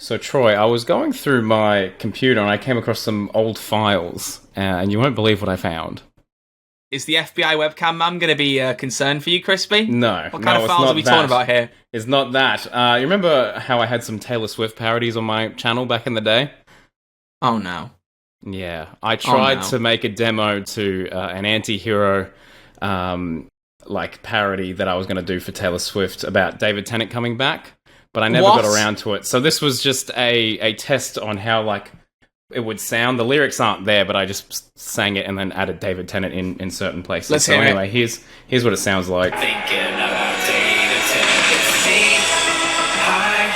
So, Troy, I was going through my computer and I came across some old files, and you won't believe what I found. Is the FBI webcam man going to be concerned for you, Crispy? No, What kind of files are we talking about here? It's not that. You remember how I had some Taylor Swift parodies on my channel back in the day? Oh, no. Yeah, I tried to make a demo to an anti-hero parody that I was going to do for Taylor Swift about David Tennant coming back, but I never got around to it. So this was just a test on how it would sound. The lyrics aren't there, but I just sang it and then added David Tennant in certain places. Let's hear it. Here's what it sounds like. Thinking about David Tennant, see, high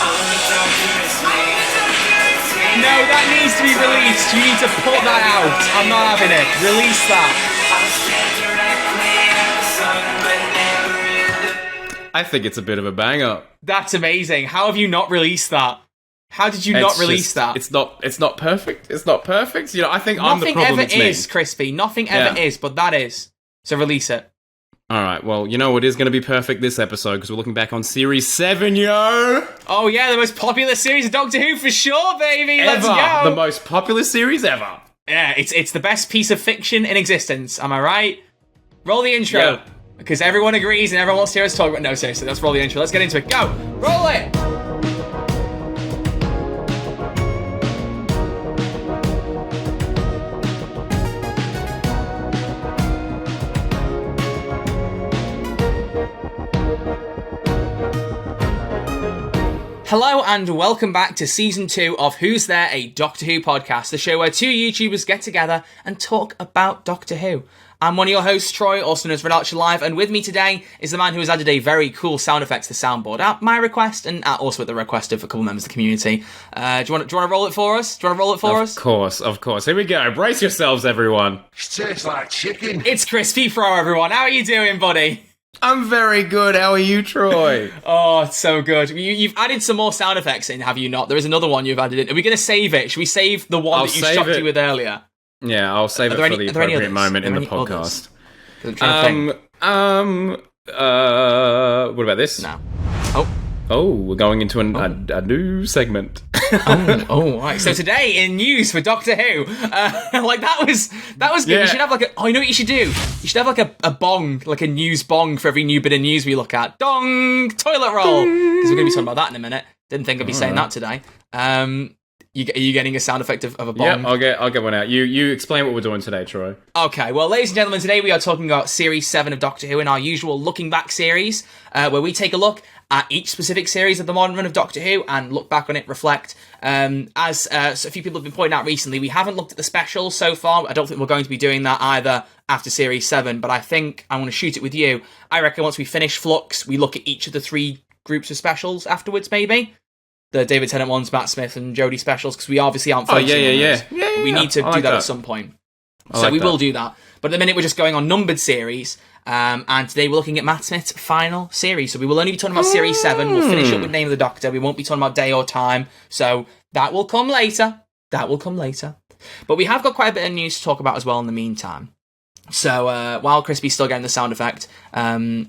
on the doctor's knee. No, that needs to be released. You need to put that out. I'm not having it. Release that. I think it's a bit of a banger. That's amazing. How have you not released that? How did you not release that? It's not perfect. It's not perfect. You know, I think I'm the problem. Nothing ever is, Crispy. Nothing ever is, but that is. So release it. All right. Well, you know what is going to be perfect this episode because we're looking back on Series 7, yo. Oh yeah, the most popular series of Doctor Who for sure, baby. Let's go. The most popular series ever. Yeah, it's the best piece of fiction in existence. Am I right? Roll the intro. Yeah. Because everyone agrees and everyone wants to hear us talk about. No, seriously, let's roll the intro. Let's get into it. Go. Roll it. Hello and welcome back to Season 2 of Who's There, a Doctor Who podcast, the show where two YouTubers get together and talk about Doctor Who. I'm one of your hosts, Troy, also known as Red Archer Live, and with me today is the man who has added a very cool sound effects to Soundboard at my request and also at the request of a couple members of the community. Do you want to roll it for us? Of course. Here we go. Brace yourselves, everyone. It tastes like chicken. It's Crispy Pro, everyone. How are you doing, buddy? I'm very good. How are you, Troy? Oh, it's so good. You've added some more sound effects in, have you not? There is another one you've added in. Are we going to save it? Should we save the one that you shocked you with earlier? Yeah, I'll save it for the appropriate moment in the podcast. What about this? No. Oh, we're going into a new segment. All right. So today in news for Doctor Who, that was good. Yeah. You should have I know what you should do. You should have a bong, like a news bong for every new bit of news we look at. Dong, toilet roll. Because we're going to be talking about that in a minute. Didn't think I'd be saying that today. Are you getting a sound effect of a bong? Yeah, I'll get one out. You explain what we're doing today, Troy. Okay, well, ladies and gentlemen, today we are talking about Series 7 of Doctor Who in our usual Looking Back series, where we take a look at each specific series of the modern run of Doctor Who and look back on it, reflect. As a few people have been pointing out recently, we haven't looked at the specials so far. I don't think we're going to be doing that either after Series 7, but I think I want to shoot it with you. I reckon once we finish Flux, we look at each of the three groups of specials afterwards, maybe. The David Tennant ones, Matt Smith and Jodie specials, because we obviously aren't focusing on those. We need to do that at some point. So we will do that. But at the minute, we're just going on numbered series. And today we're looking at Matt Smith's final series. So we will only be talking about Series 7. We'll finish up with Name of the Doctor. We won't be talking about day or time. So that will come later. But we have got quite a bit of news to talk about as well in the meantime. So while Crispy's still getting the sound effect, what do you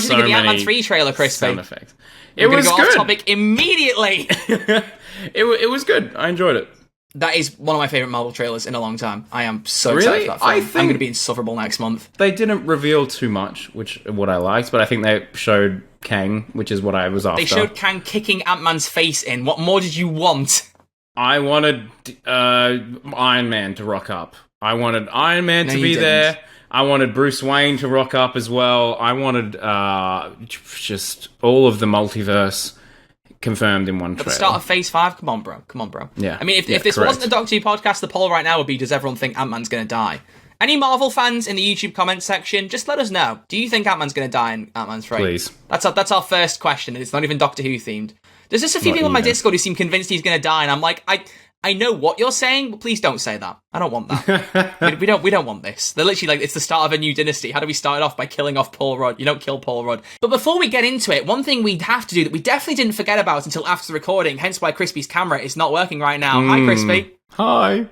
think of the Ant-Man 3 trailer, Crispy? Sound effect. It was good. Off topic immediately. It was good. I enjoyed it. That is one of my favourite Marvel trailers in a long time. I am so excited for that film. I'm going to be insufferable next month. They didn't reveal too much, which what I liked, but I think they showed Kang, which is what I was after. They showed Kang kicking Ant-Man's face in. What more did you want? I wanted Iron Man to rock up. I wanted Iron Man to be there. I wanted Bruce Wayne to rock up as well. I wanted just all of the multiverse confirmed in one trailer. At the start of Phase 5? Come on, bro. Yeah. I mean, if this wasn't a Doctor Who podcast, the poll right now would be, does everyone think Ant-Man's going to die? Any Marvel fans in the YouTube comments section, just let us know. Do you think Ant-Man's going to die in Ant-Man 3? Please. That's our first question, and it's not even Doctor Who themed. There's just a few people in my Discord who seem convinced he's going to die, and I'm like, I know what you're saying, but please don't say that. I don't want that. we don't want this. They're literally it's the start of a new dynasty. How do we start it off by killing off Paul Rudd? You don't kill Paul Rudd. But before we get into it, one thing we have to do that we definitely didn't forget about until after the recording, hence why Crispy's camera is not working right now. Hi, Crispy. Hi.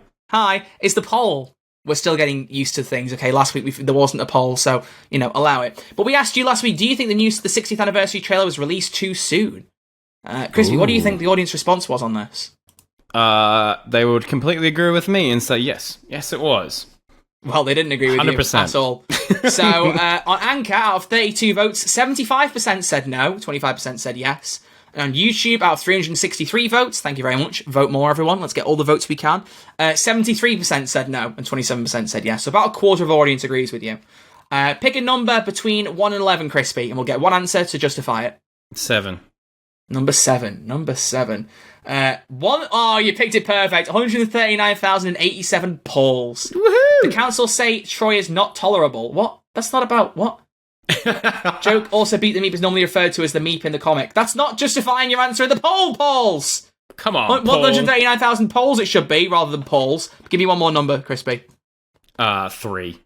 Is the poll. We're still getting used to things. Okay, last week there wasn't a poll, so, allow it. But we asked you last week, do you think the 60th anniversary trailer was released too soon? Crispy, what do you think the audience response was on this? They would completely agree with me and say yes. Yes, it was. Well, they didn't agree with 100%. You at all. So, on Anchor, out of 32 votes, 75% said no, 25% said yes. And on YouTube, out of 363 votes, thank you very much. Vote more, everyone. Let's get all the votes we can. 73% said no, and 27% said yes. So about a quarter of the audience agrees with you. Pick a number between 1 and 11, Crispy, and we'll get one answer to justify it. 7. Number 7. You picked it perfect. 139,087 polls. Woohoo! The council say Troy is not tolerable. What? That's not about what? Joke also beat the Meep is normally referred to as the Meep in the comic. That's not justifying your answer in the polls. Come on, 139,000 polls it should be, rather than polls. Give me one more number, Crispy. 3.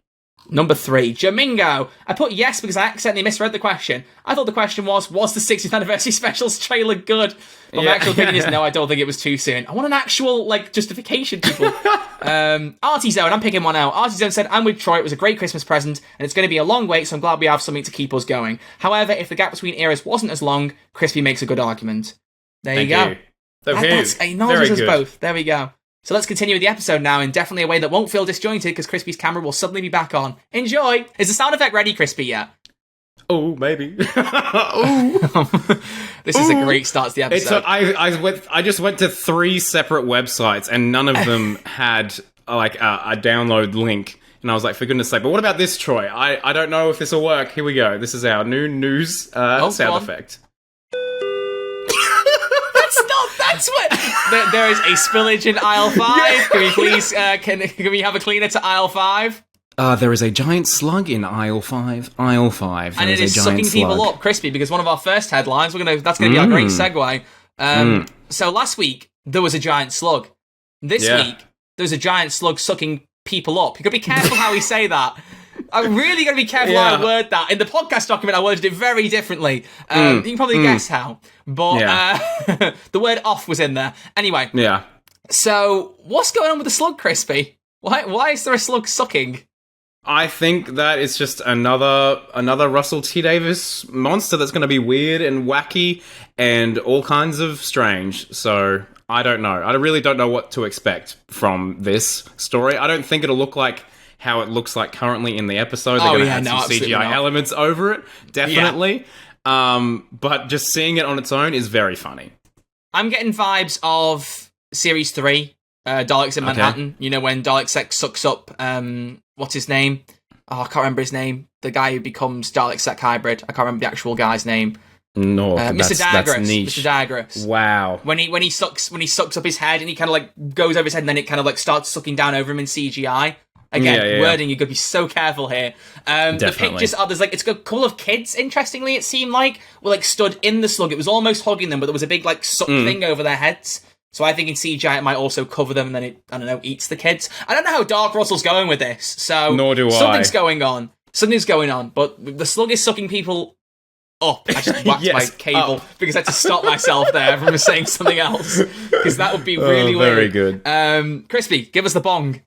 Number 3, Jamingo. I put yes because I accidentally misread the question. I thought the question was the 60th anniversary specials trailer good? But my actual opinion is no, I don't think it was too soon. I want an actual, justification, people. Artie Zone, I'm picking one out. Artie Zone said, I'm with Troy, it was a great Christmas present, and it's going to be a long wait, so I'm glad we have something to keep us going. However, if the gap between eras wasn't as long, Crispy makes a good argument. There you go. That's acknowledges us both. There we go. So let's continue with the episode now in definitely a way that won't feel disjointed because Crispy's camera will suddenly be back on. Enjoy! Is the sound effect ready, Crispy, yet? Oh, maybe. This is a great start to the episode. I just went to 3 separate websites and none of them had a download link. And I was like, for goodness sake, but what about this, Troy? I don't know if this will work. Here we go. This is our new news sound effect. That's what. There is a spillage in aisle 5. Yeah. Can we please? Can we have a cleaner to aisle 5? There is a giant slug in aisle 5. Aisle 5. And it is sucking people up, Crispy, because one of our first headlines. That's going to be our great segue. So last week there was a giant slug. This week there's a giant slug sucking people up. You got to be careful how we say that. I'm really going to be careful how I word that. In the podcast document, I worded it very differently. You can probably guess how. But the word off was in there. Anyway. Yeah. So, what's going on with the slug, Crispy? Why is there a slug sucking? I think that it's just another Russell T. Davies monster that's going to be weird and wacky and all kinds of strange. So, I don't know. I really don't know what to expect from this story. I don't think it'll look like how it looks like currently in the episode. They're going to add some CGI elements over it, definitely. Yeah. But just seeing it on its own is very funny. I'm getting vibes of Series 3, Daleks in Manhattan. Okay. You know, when Dalek sucks up, what's his name? Oh, I can't remember his name. The guy who becomes Dalek-Sec hybrid. I can't remember the actual guy's name. No, Mr. that's niche. Mr. Dagras. Wow. When he sucks up his head and he kind of goes over his head and then it kind of starts sucking down over him in CGI. Again, wording, you've got to be so careful here. The pictures are, it's got a couple of kids, interestingly, it seemed like, were stood in the slug. It was almost hugging them, but there was a big suck thing over their heads. So I think in CGI it might also cover them and then it, I don't know, eats the kids. I don't know how Dark Russell's going with this, so nor do something's going on. Something's going on, but the slug is sucking people up. I just whacked my cable because I had to stop myself there from saying something else, because that would be really weird. Very good. Crispy, give us the bong.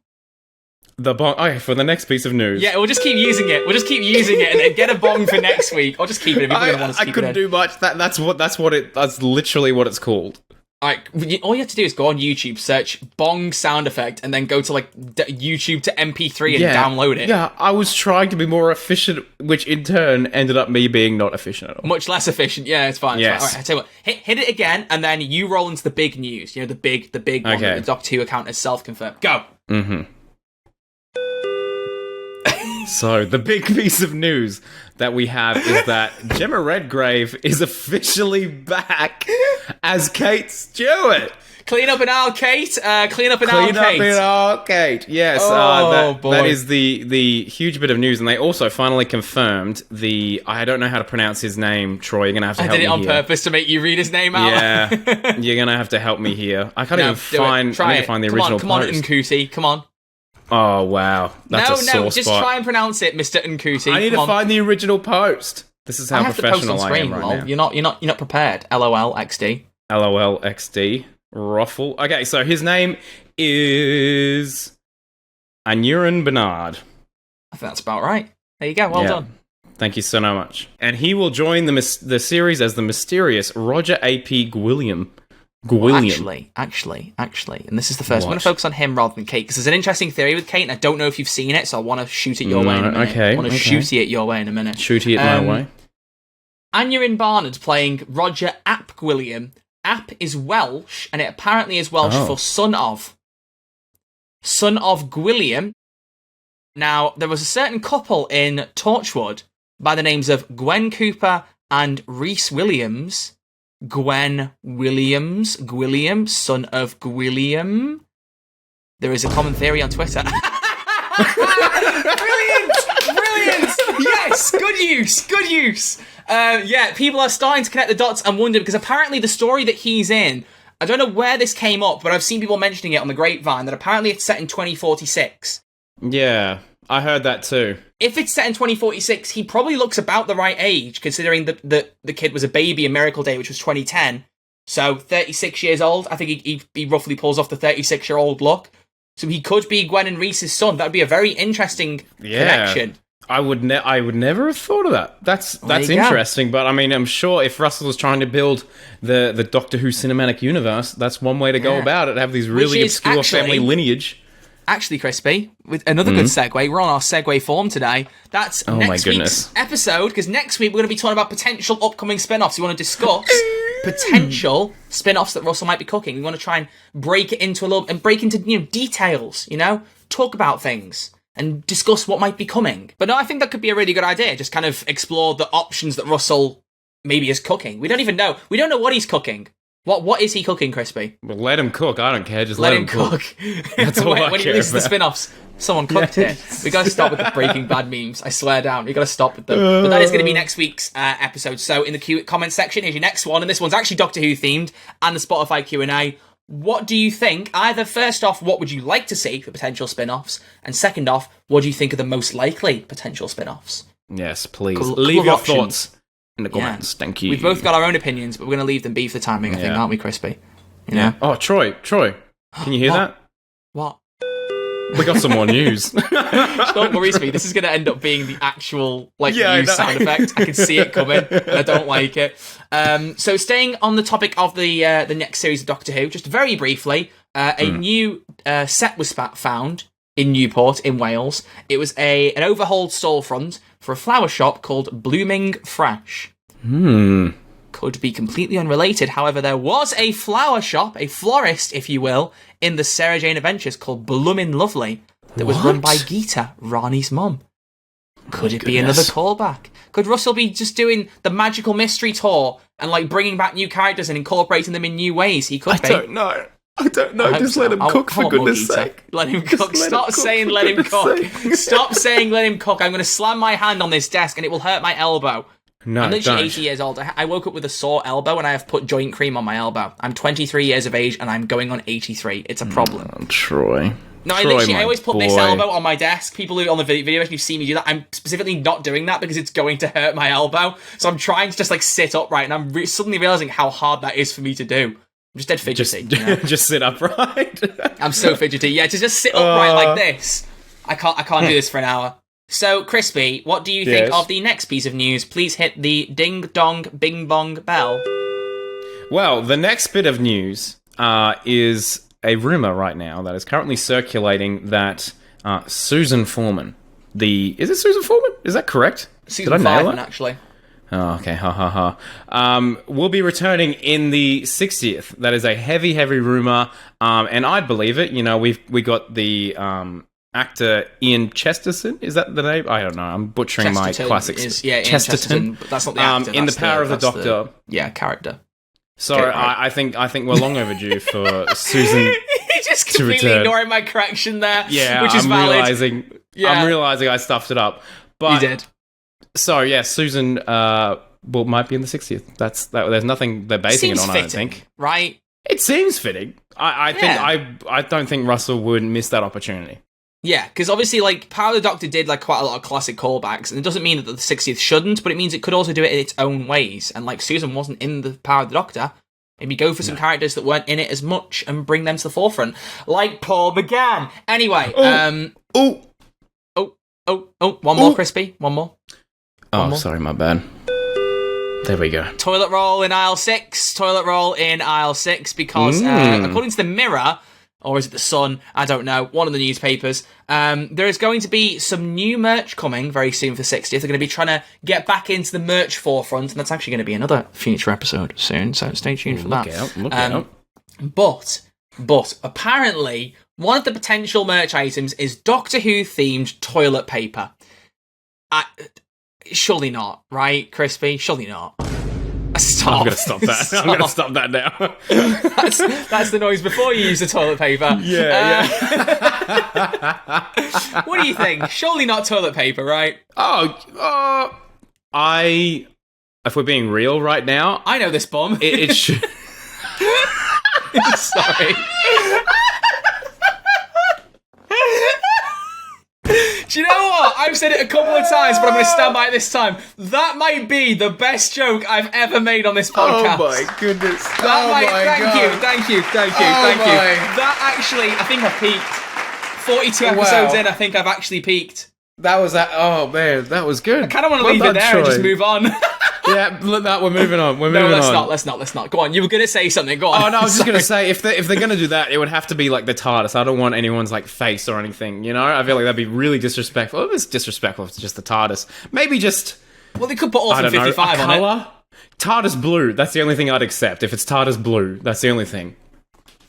The bong. Okay, for the next piece of news. Yeah, we'll just keep using it. And then get a bong for next week. Or just keep it if people are going to want us to keep it. I couldn't do much. That's literally what it's called. Alright, all you have to do is go on YouTube, search bong sound effect, and then go to YouTube to MP3 and download it. Yeah, I was trying to be more efficient, which in turn ended up me being not efficient at all. Much less efficient. Yeah, it's fine. Yes. Alright, I tell you what, hit it again, and then you roll into the big news. You know, the big one that the Doctor Who account is self-confirmed. Go. Mm-hmm. So, the big piece of news that we have is that Gemma Redgrave is officially back as Kate Stewart. Clean up in aisle, Kate. Clean up in aisle, Kate. Yes, boy. That is the huge bit of news. And they also finally confirmed I don't know how to pronounce his name, Troy. You're going to have to help me here. I did it on purpose to make you read his name out. Yeah, you're going to have to help me here. I can't even find the original post. Come on, Nkusi. Come on. Oh, wow. That's a sore spot. Just try and pronounce it, Mr. Nkusi. I need to find the original post. This is how professional I am right now. You're not prepared. LOL XD. LOL XD. Ruffle. Okay, so his name is Anurin Bernard. I think that's about right. There you go. Well done. Thank you so much. And he will join the series as the mysterious Roger A.P. Gwilliam. Actually, and this is the first. I'm going to focus on him rather than Kate, because there's an interesting theory with Kate, and I don't know if you've seen it, so I want to shoot it your way in a minute. Okay, I want to shoot it your way in a minute. Shooty it my way. Aneurin Barnard playing Roger Ap Gwilliam. Ap is Welsh, and it apparently is Welsh for son of. Son of Gwilliam. Now, there was a certain couple in Torchwood by the names of Gwen Cooper and Rhys Williams. Gwilliam, son of Gwilliam. There is a common theory on Twitter. Brilliant! Yes, good use. People are starting to connect the dots and wonder, because apparently the story that he's in, I don't know where this came up, but I've seen people mentioning it on the grapevine, that apparently it's set in 2046. Yeah, I heard that too. If it's set in 2046, he probably looks about the right age, considering that the kid was a baby in Miracle Day, which was 2010. So 36 years old. I think he roughly pulls off the 36-year-old look. So he could be Gwen and Rhys's son. That would be a very interesting connection. I would never have thought of that. That's interesting. But I mean, I'm sure if Russell was trying to build the Doctor Who cinematic universe, that's one way to go about it. Have these really obscure family lineage. Actually, Crispy, with another good segue, we're on our segue form today. That's next week's episode, because next week we're going to be talking about potential upcoming spin-offs. We want to discuss potential spin-offs that Russell might be cooking. We want to try and break it into details, talk about things and discuss what might be coming. But no, I think that could be a really good idea. Just kind of explore the options that Russell maybe is cooking. We don't even know. We don't know what he's cooking. What is he cooking, Crispy? Well, let him cook. I don't care. Just let him cook. That's all when he releases the spin-offs, someone cooked here. We got to stop with the Breaking Bad memes. I swear down. We got to stop with them. But that is going to be next week's episode. So in the comment section, here's your next one, and this one's actually Doctor Who themed, and the Spotify Q&A. What do you think? Either first off, what would you like to see for potential spin-offs? And second off, what do you think are the most likely potential spin-offs? Yes, please. Leave your thoughts in the comments. Thank you. We've both got our own opinions, but we're going to leave them be for the timing, I think, aren't we, Crispy? Yeah. Oh, Troy, can you hear that? What? We got some more news. Don't worry, me. This is going to end up being the actual news sound effect. I can see it coming, and I don't like it. So, staying on the topic of the next series of Doctor Who, just very briefly, a new set was found in Newport, in Wales. It was an overhauled storefront for a flower shop called Blooming Fresh. Could be completely unrelated. However, there was a flower shop, a florist, if you will, in the Sarah Jane Adventures called Bloomin' Lovely that was run by Geeta, Rani's mum. Could it be another callback? Could Russell be just doing the magical mystery tour and bringing back new characters and incorporating them in new ways? He could be. I don't know. Just let him cook, for goodness sake. Let him cook. Stop saying let him cook. Stop saying let him cook. I'm going to slam my hand on this desk and it will hurt my elbow. No, I'm literally 80 years old. I woke up with a sore elbow and I have put joint cream on my elbow. I'm 23 years of age and I'm going on 83. It's a problem. Troy. No, I always put this elbow on my desk. People who on the video, if you've seen me do that, I'm specifically not doing that because it's going to hurt my elbow. So I'm trying to just sit upright, and I'm suddenly realizing how hard that is for me to do. I'm just dead fidgety. Just sit upright. I'm so fidgety. Yeah, to just sit upright like this. I can't do this for an hour. So, Crispy, what do you think of the next piece of news? Please hit the ding-dong, bing-bong bell. Well, the next bit of news is a rumour right now that is currently circulating that Susan Foreman, is it Susan Foreman? Is that correct? Susan Foreman, actually. Oh, okay, will be returning in the 60th. That is a heavy rumour, and I'd believe it. We got the actor Ian Chesterton. Is that the name? I don't know. I'm butchering my classics. Chesterton, but that's not the actor. In The Power of the Doctor. Character. So I think we're long overdue for Susan. You just completely ignoring my correction there. Yeah, which is valid. I'm realizing I stuffed it up. But you did. So yeah, Susan might be in the 60th. There's nothing they're basing it on. Fitting, I don't think. Right? It seems fitting. I don't think Russell would miss that opportunity. Yeah, because obviously, Power of the Doctor did quite a lot of classic callbacks, and it doesn't mean that the 60th shouldn't, but it means it could also do it in its own ways. And Susan wasn't in the Power of the Doctor, maybe go for some characters that weren't in it as much and bring them to the forefront, like Paul McGann. Anyway, one more, Crispy, one more. Oh, sorry, my bad. There we go. Toilet roll in aisle 6. Toilet roll in aisle 6 because, according to the Mirror, or is it the Sun? I don't know. One of the newspapers. There is going to be some new merch coming very soon for 60th. They're going to be trying to get back into the merch forefront, and that's actually going to be another future episode soon, so stay tuned for that. Look out. But apparently, one of the potential merch items is Doctor Who themed toilet paper. Surely not, right, Crispy? Surely not. Stop. I'm going to stop that. I'm going to stop that now. That's the noise before you use the toilet paper. Yeah. What do you think? Surely not toilet paper, right? If we're being real right now, I know this bum. it should. Sorry. Do you know what? I've said it a couple of times, but I'm going to stand by it this time. That might be the best joke I've ever made on this podcast. Oh my goodness. Thank you. That actually, I think I've peaked. 42 episodes in, I think I've actually peaked. That was that. Oh man, that was good. I kind of want to leave it there and just move on. Yeah, look that. We're moving on. Let's not. Go on. You were going to say something. Go on. Oh no, I was just going to say if they're going to do that, it would have to be like the TARDIS. I don't want anyone's like face or anything. You know, I feel like that'd be really disrespectful. It was disrespectful if it's just the TARDIS. Maybe just. Well, they could put Orphan 55 on it. TARDIS blue. That's the only thing I'd accept. If it's TARDIS blue, that's the only thing.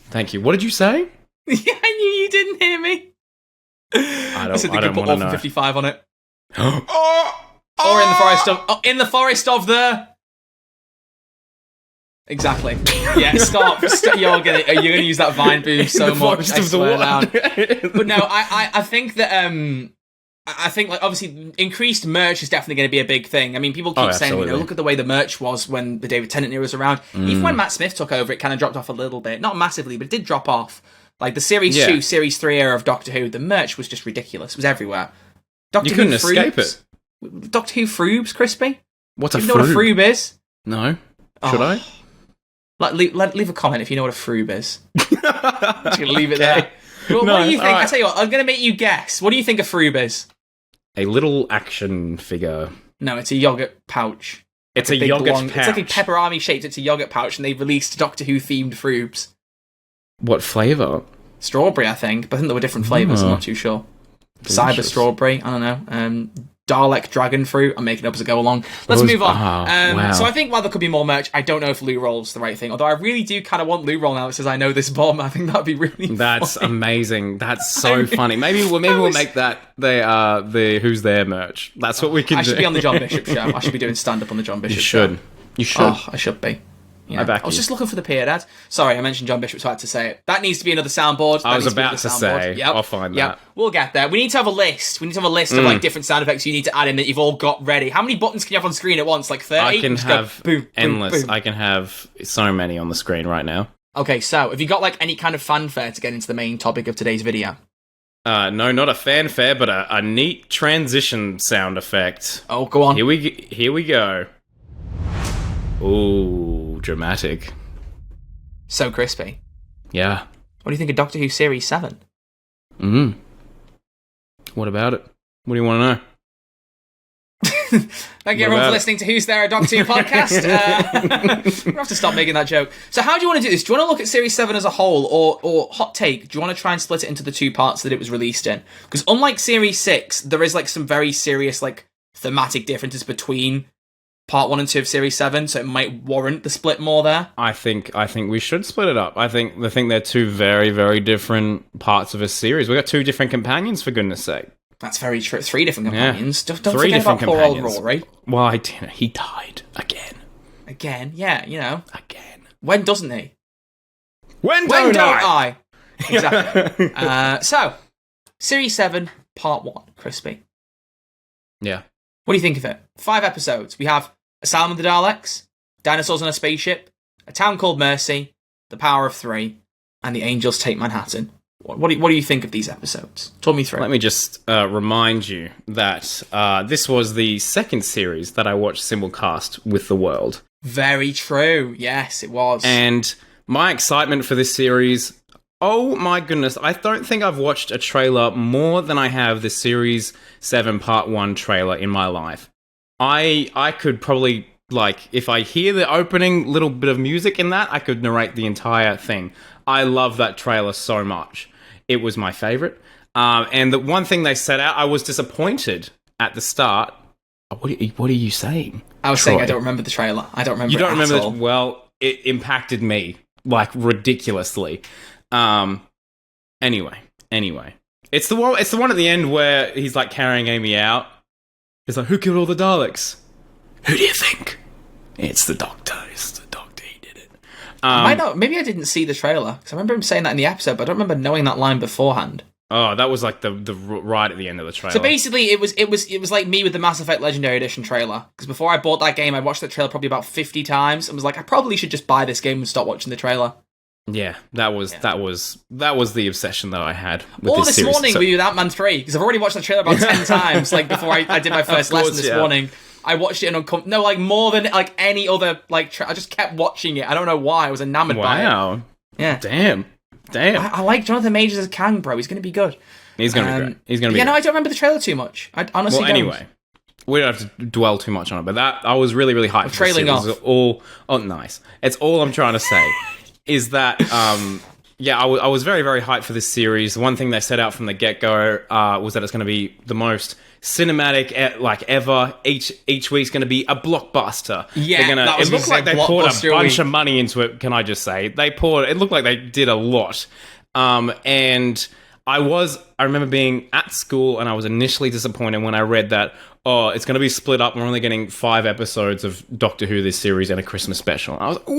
Thank you. What did you say? Yeah, I knew you didn't hear me. I said they could put Orphan 55 on it. Or in the forest of the. Exactly. Yeah, stop. You're gonna use that Vine boost so much. I swear down. But no, I think that I think like obviously increased merch is definitely going to be a big thing. I mean, people keep saying, you know, look at the way the merch was when the David Tennant era was around. Even when Matt Smith took over, it kind of dropped off a little bit, not massively, but it did drop off. Like the Series 2, Series 3 era of Doctor Who, the merch was just ridiculous. It was everywhere. You couldn't escape it. Doctor Who Froobs, Crispy? What's a froob? You know what a froob is? No. Should I? Leave a comment if you know what a froob is. I'm just going to leave it there. Well, what do you think? Right. I tell you what, I'm going to make you guess. What do you think a froob is? A little action figure. No, it's a yogurt pouch. It's like a yogurt pouch. It's like a pepperami shaped. It's a yogurt pouch, and they've released Doctor Who themed froobs. What flavour? Strawberry, I think. But I think there were different flavours. I'm not too sure. Delicious. Cyber strawberry. I don't know. Dalek dragon fruit. I'm making up as I go along. Let's move on. Wow. So I think while there could be more merch, I don't know if Lou Roll's the right thing. Although I really do kind of want Lou Roll now that says I know this bomb. I think that'd be really That's funny. Amazing. That's so funny. Maybe we'll make that the Who's There merch. That's what we can do. I should be on the John Bishop show. I should be doing stand-up on the John Bishop show. You should. Oh, I should be. Yeah. I was just looking for the peer ad. Sorry, I mentioned John Bishop, so I had to say it. That needs to be another soundboard. I was about to say. Yep. I'll find that. We'll get there. We need to have a list. We need to have a list of like different sound effects you need to add in that you've all got ready. How many buttons can you have on screen at once? Like 30? I can have endless. Boom. I can have so many on the screen right now. Okay, so have you got like any kind of fanfare to get into the main topic of today's video? No, not a fanfare, but a neat transition sound effect. Oh, go on. Here we go. Ooh, dramatic. So crispy. Yeah. What do you think of Doctor Who Series 7? What about it? What do you want to know? Thank you everyone for listening to Who's There, a Doctor Who podcast. We have to stop making that joke. So how do you want to do this? Do you want to look at Series 7 as a whole, or hot take, do you want to try and split it into the two parts that it was released in? Because unlike Series 6, there is like some very serious like thematic differences between Part 1 and 2 of Series 7, so it might warrant the split more there. I think we should split it up. I think they're two very, very different parts of a series. We got two different companions, for goodness sake. That's very true. 3 different companions. Yeah. Don't forget about poor old Rory. Well, I didn't. He died again. Again, yeah, you know. Again. When doesn't he? When don't I? Exactly. So, Series 7, Part 1, Crispy. Yeah. What do you think of it? 5 episodes. We have Asylum of the Daleks, Dinosaurs on a Spaceship, A Town Called Mercy, The Power of 3, and The Angels Take Manhattan. What do you think of these episodes? Talk me through. Let me just remind you that this was the second series that I watched simulcast with the world. Very true. Yes, it was. And my excitement for this series, oh my goodness, I don't think I've watched a trailer more than I have the Series 7 Part 1 trailer in my life. I could probably, like, if I hear the opening little bit of music in that, I could narrate the entire thing. I love that trailer so much. It was my favorite. And the one thing they set out, I was disappointed at the start. What are you saying? I was saying I don't remember the trailer. I don't remember. You don't remember all. Well, it impacted me like ridiculously. Anyway, it's the one at the end where he's like carrying Amy out. He's like, "Who killed all the Daleks? Who do you think?" It's the Doctor. It's the Doctor. He did it. Maybe I didn't see the trailer because I remember him saying that in the episode, but I don't remember knowing that line beforehand. Oh, that was like the right at the end of the trailer. So basically, it was like me with the Mass Effect Legendary Edition trailer. Because before I bought that game, I watched that trailer probably about 50 times and was like, I probably should just buy this game and stop watching the trailer. Yeah, that was the obsession that I had with Or this this series. morning we did Ant-Man 3 because I've already watched the trailer about 10 times. Like before I did my first lesson this morning, I watched it in more than like any other like. I just kept watching it. I don't know why. I was enamored by it. Wow. Yeah. Damn. I like Jonathan Majors as Kang, bro. He's going to be good. He's going to be great. He's going to be. Yeah, no, I don't remember the trailer too much. I honestly don't. Anyway, we don't have to dwell too much on it, but that I was really, really hyped. Trailing off. Nice. It's all I'm trying to say is that I was very, very hyped for this series. One thing they set out from the get-go was that it's going to be the most cinematic ever. Each week's going to be a blockbuster. Yeah, it looked like they poured a bunch of money into it. Can I just say it looked like they did a lot. And I remember being at school and I was initially disappointed when I read that, it's going to be split up. We're only getting 5 episodes of Doctor Who this series and a Christmas special. And I was like,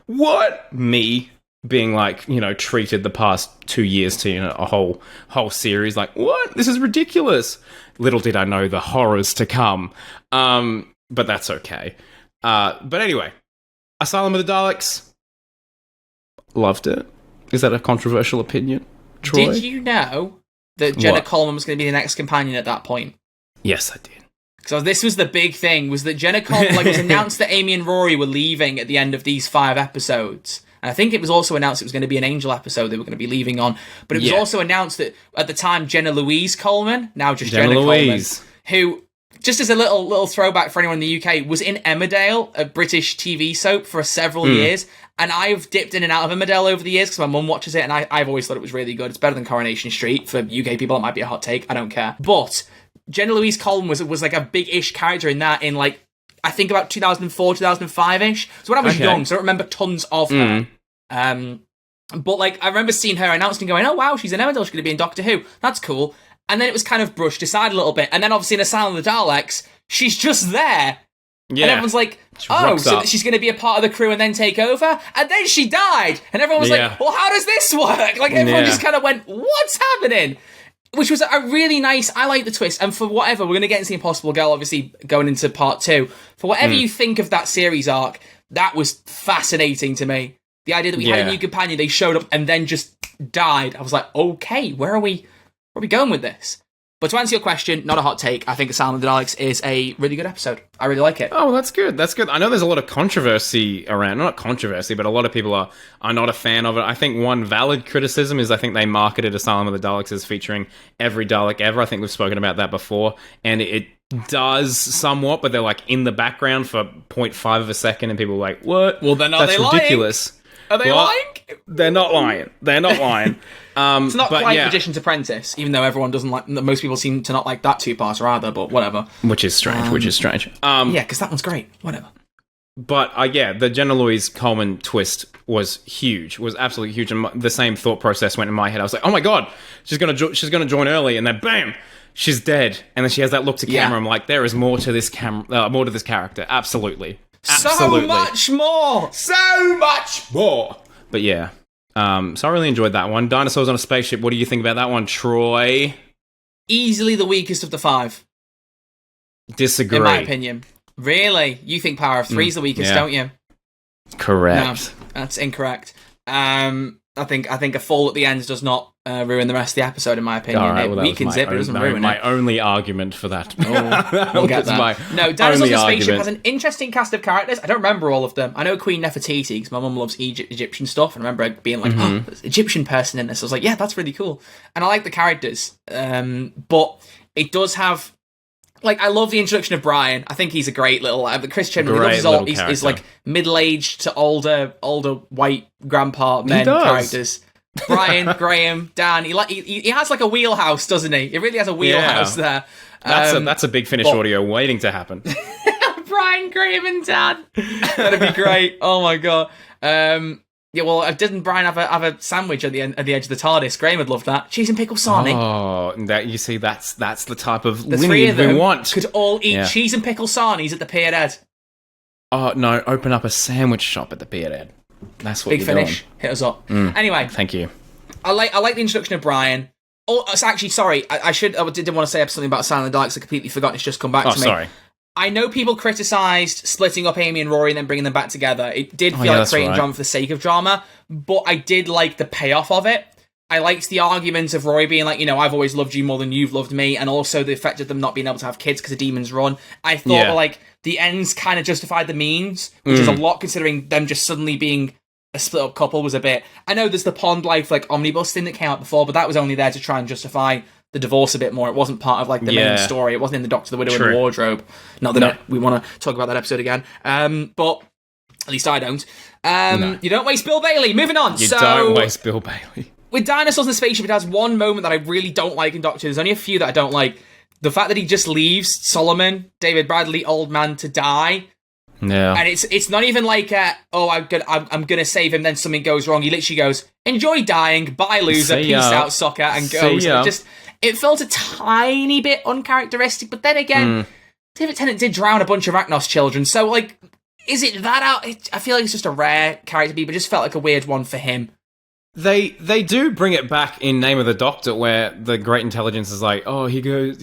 what? Me being like, treated the past 2 years to a whole series. Like, what? This is ridiculous. Little did I know the horrors to come. But that's okay. But anyway, Asylum of the Daleks. Loved it. Is that a controversial opinion, Troy? Did you know that Jenna Coleman was going to be the next companion at that point? Yes, I did. So this was the big thing, was that Jenna Coleman, it was announced that Amy and Rory were leaving at the end of these 5 episodes. And I think it was also announced it was going to be an Angel episode they were going to be leaving on. But it was also announced that at the time, Jenna Louise Coleman, now just Jenna Coleman, who, just as a little throwback for anyone in the UK, was in Emmerdale, a British TV soap, for several years. And I've dipped in and out of Emmerdale over the years because my mum watches it, and I've always thought it was really good. It's better than Coronation Street. For UK people, it might be a hot take. I don't care. But Jenna Louise Coleman was like a big-ish character in that, in like, I think about 2004, 2005-ish. So when I was young, so I don't remember tons of her. But like, I remember seeing her announced and going, oh wow, she's in Emmerdale, she's going to be in Doctor Who. That's cool. And then it was kind of brushed aside a little bit. And then obviously in Asylum of the Daleks, she's just there. Yeah. And everyone's like, so she's going to be a part of the crew and then take over? And then she died. And everyone was like, well, how does this work? Like, everyone just kind of went, what's happening? Which was a really nice, I like the twist. And for whatever, we're going to get into The Impossible Girl, obviously, going into part 2. For whatever you think of that series arc, that was fascinating to me. The idea that we had a new companion, they showed up and then just died. I was like, okay, where are we going with this? But to answer your question, not a hot take. I think Asylum of the Daleks is a really good episode. I really like it. Oh, that's good. That's good. I know there's a lot of controversy around. Not controversy, but a lot of people are not a fan of it. I think one valid criticism is I think they marketed Asylum of the Daleks as featuring every Dalek ever. I think we've spoken about that before. And it does somewhat, but they're like in the background for 0.5 of a second and people are like, what? Well, then are they ridiculous. Lying? Are they lying? They're not lying. They're not lying. It's not quite Magician's Apprentice, even though everyone doesn't like. Most people seem to not like that 2-parter either, but whatever. Which is strange. Yeah, because that one's great. Whatever. But the Jenna Louise Coleman twist was huge. Was absolutely huge, and the same thought process went in my head. I was like, oh my god, she's gonna join early, and then bam, she's dead, and then she has that look to camera. I'm like, there is more to this more to this character. Absolutely. So much more. But yeah. So I really enjoyed that one. Dinosaurs on a Spaceship. What do you think about that one, Troy? Easily the weakest of the 5. Disagree. In my opinion. Really? You think Power of 3 is the weakest, don't you? Correct. No, that's incorrect. I think a fall at the end does not ruin the rest of the episode, in my opinion. Right, it weakens it, but it doesn't ruin it. My only argument for that. We'll get that. No, Dinosaurs on a Spaceship has an interesting cast of characters. I don't remember all of them. I know Queen Nefertiti, because my mum loves Egyptian stuff, and I remember being like, there's an Egyptian person in this. I was like, yeah, that's really cool. And I like the characters. But it does have like, I love the introduction of Brian. I think he's a great little... Chris Chibnall, Great little he's character. like middle-aged to older white grandpa men characters. Brian, Graham, Dan. He has like a wheelhouse, doesn't he? He really has a wheelhouse there. That's a big finish audio waiting to happen. Brian, Graham, and Dan. That'd be great. Oh my god. Yeah, well, didn't Brian have a sandwich at the edge of the TARDIS? Graham would love that. Cheese and pickle sarnie. Oh, you see, that's the type of The three of them we want. could all eat cheese and pickle sarnies at the Pier Ed. Oh no! Open up a sandwich shop at the Pier Ed. That's what Big you're finish. doing. Hit us up. Anyway, Thank you. I like the introduction of Brian. Oh, actually, sorry. I did want to say something about Silent Dykes. I completely forgot. It's just come back to me. Sorry. I know people criticised splitting up Amy and Rory and then bringing them back together. It did feel like creating drama for the sake of drama, but I did like the payoff of it. I liked the argument of Rory being like, I've always loved you more than you've loved me, and also the effect of them not being able to have kids because the demons run. I thought, like, the ends kind of justified the means, which is a lot considering them just suddenly being a split-up couple was a bit... I know there's the Pond Life, like, omnibus thing that came out before, but that was only there to try and justify the divorce a bit more. It wasn't part of, like, the main story. It wasn't in the Doctor, the Widow, and the Wardrobe. Not that we want to talk about that episode again. But at least I don't. You don't waste Bill Bailey. Moving on. You don't waste Bill Bailey. With Dinosaurs in the Spaceship, it has one moment that I really don't like in Doctor. There's only a few that I don't like. The fact that he just leaves Solomon, David Bradley, old man, to die. Yeah. And it's not even like, I'm gonna save him, then something goes wrong. He literally goes, enjoy dying, bye loser, peace out, sucker, and goes. It felt a tiny bit uncharacteristic, but then again, David Tennant did drown a bunch of Arachnos children, so, like, is it that out? I feel like it's just a rare character beat, but it just felt like a weird one for him. They do bring it back in Name of the Doctor, where the Great Intelligence is like, oh, he goes,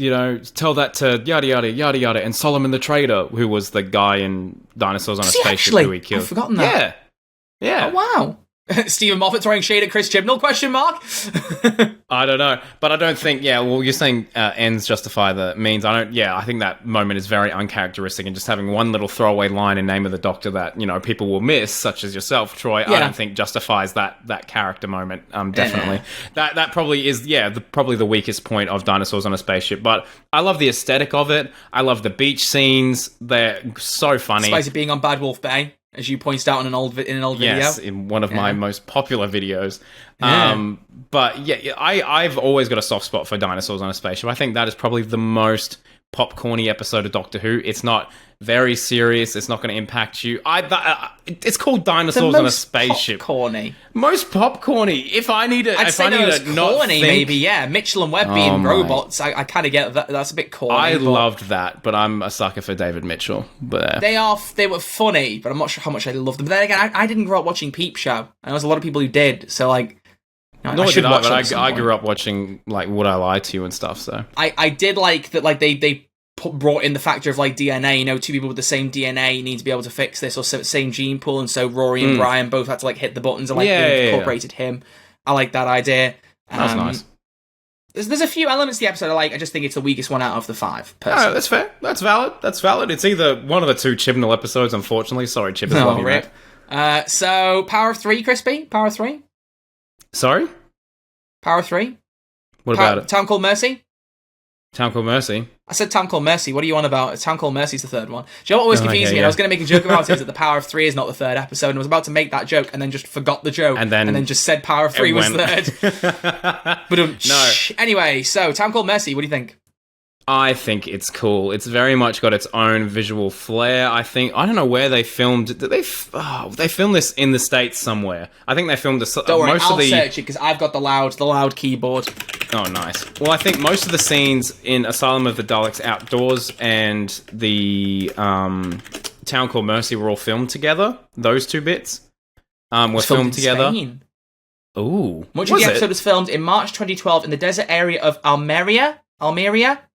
tell that to yada yada yada yada, and Solomon the Trader, who was the guy in Dinosaurs on a Spaceship who he killed. I've forgotten that. Yeah. Oh, wow. Stephen Moffat throwing shade at Chris Chibnall? Question mark. I don't know, but I don't think. Yeah, well, you're saying ends justify the means. I don't. Yeah, I think that moment is very uncharacteristic, and just having one little throwaway line in Name of the Doctor that people will miss, such as yourself, Troy. I don't think justifies that character moment. Definitely, that probably is. Yeah, probably the weakest point of Dinosaurs on a Spaceship. But I love the aesthetic of it. I love the beach scenes. They're so funny. Spicy being on Bad Wolf Bay, as you pointed out in an old video. Yes, in one of my most popular videos. But yeah, I've always got a soft spot for Dinosaurs on a Spaceship. I think that is probably the most popcorny episode of Doctor Who. It's not very serious. It's not going to impact you. It's called Dinosaurs on a Spaceship. Popcorny. Most popcorny. If I need to, I'd say not corny, think, maybe. Yeah, Mitchell and Webb being robots. I kind of get that. That's a bit corny. I loved that, but I'm a sucker for David Mitchell. But they were funny, but I'm not sure how much I loved them. But then again, I didn't grow up watching Peep Show, and there's a lot of people who did. So like, I should watch it. But I grew up watching like Would I Lie to You and stuff. So I did like that. Like they brought in the factor of like DNA. Two people with the same DNA need to be able to fix this, or same gene pool, and so Rory and Brian both had to like hit the buttons, and like they incorporated him. I like that idea. That's nice. There's a few elements of the episode I like. I just think it's the weakest one out of the 5. Personally. Oh, that's fair. That's valid. It's either one of the 2 Chibnall episodes, unfortunately. Sorry, Chib. Love you, rip. So Power of 3, Crispy. Power of 3. Sorry. Power of 3. What about it? Town Called Mercy. Town Called Mercy. I said Town Called Mercy. What are you on about? Town Called Mercy's the 3rd one. Do you know what always confused me? And I was going to make a joke about it, is that the Power of 3 is not the 3rd episode, and I was about to make that joke, and then just forgot the joke, and then just said Power of 3 was 3rd. But no. Anyway, so Town Called Mercy, what do you think? I think it's cool. It's very much got its own visual flair. I don't know where they filmed. They filmed this in the States somewhere. I think they filmed Don't worry, I'll search it because I've got the loud keyboard. Oh, nice. Well, I think most of the scenes in Asylum of the Daleks outdoors and the Town Called Mercy were all filmed together. Those 2 bits were filmed together. Spain. Ooh. Much of the episode was filmed in March 2012 in the desert area of Almeria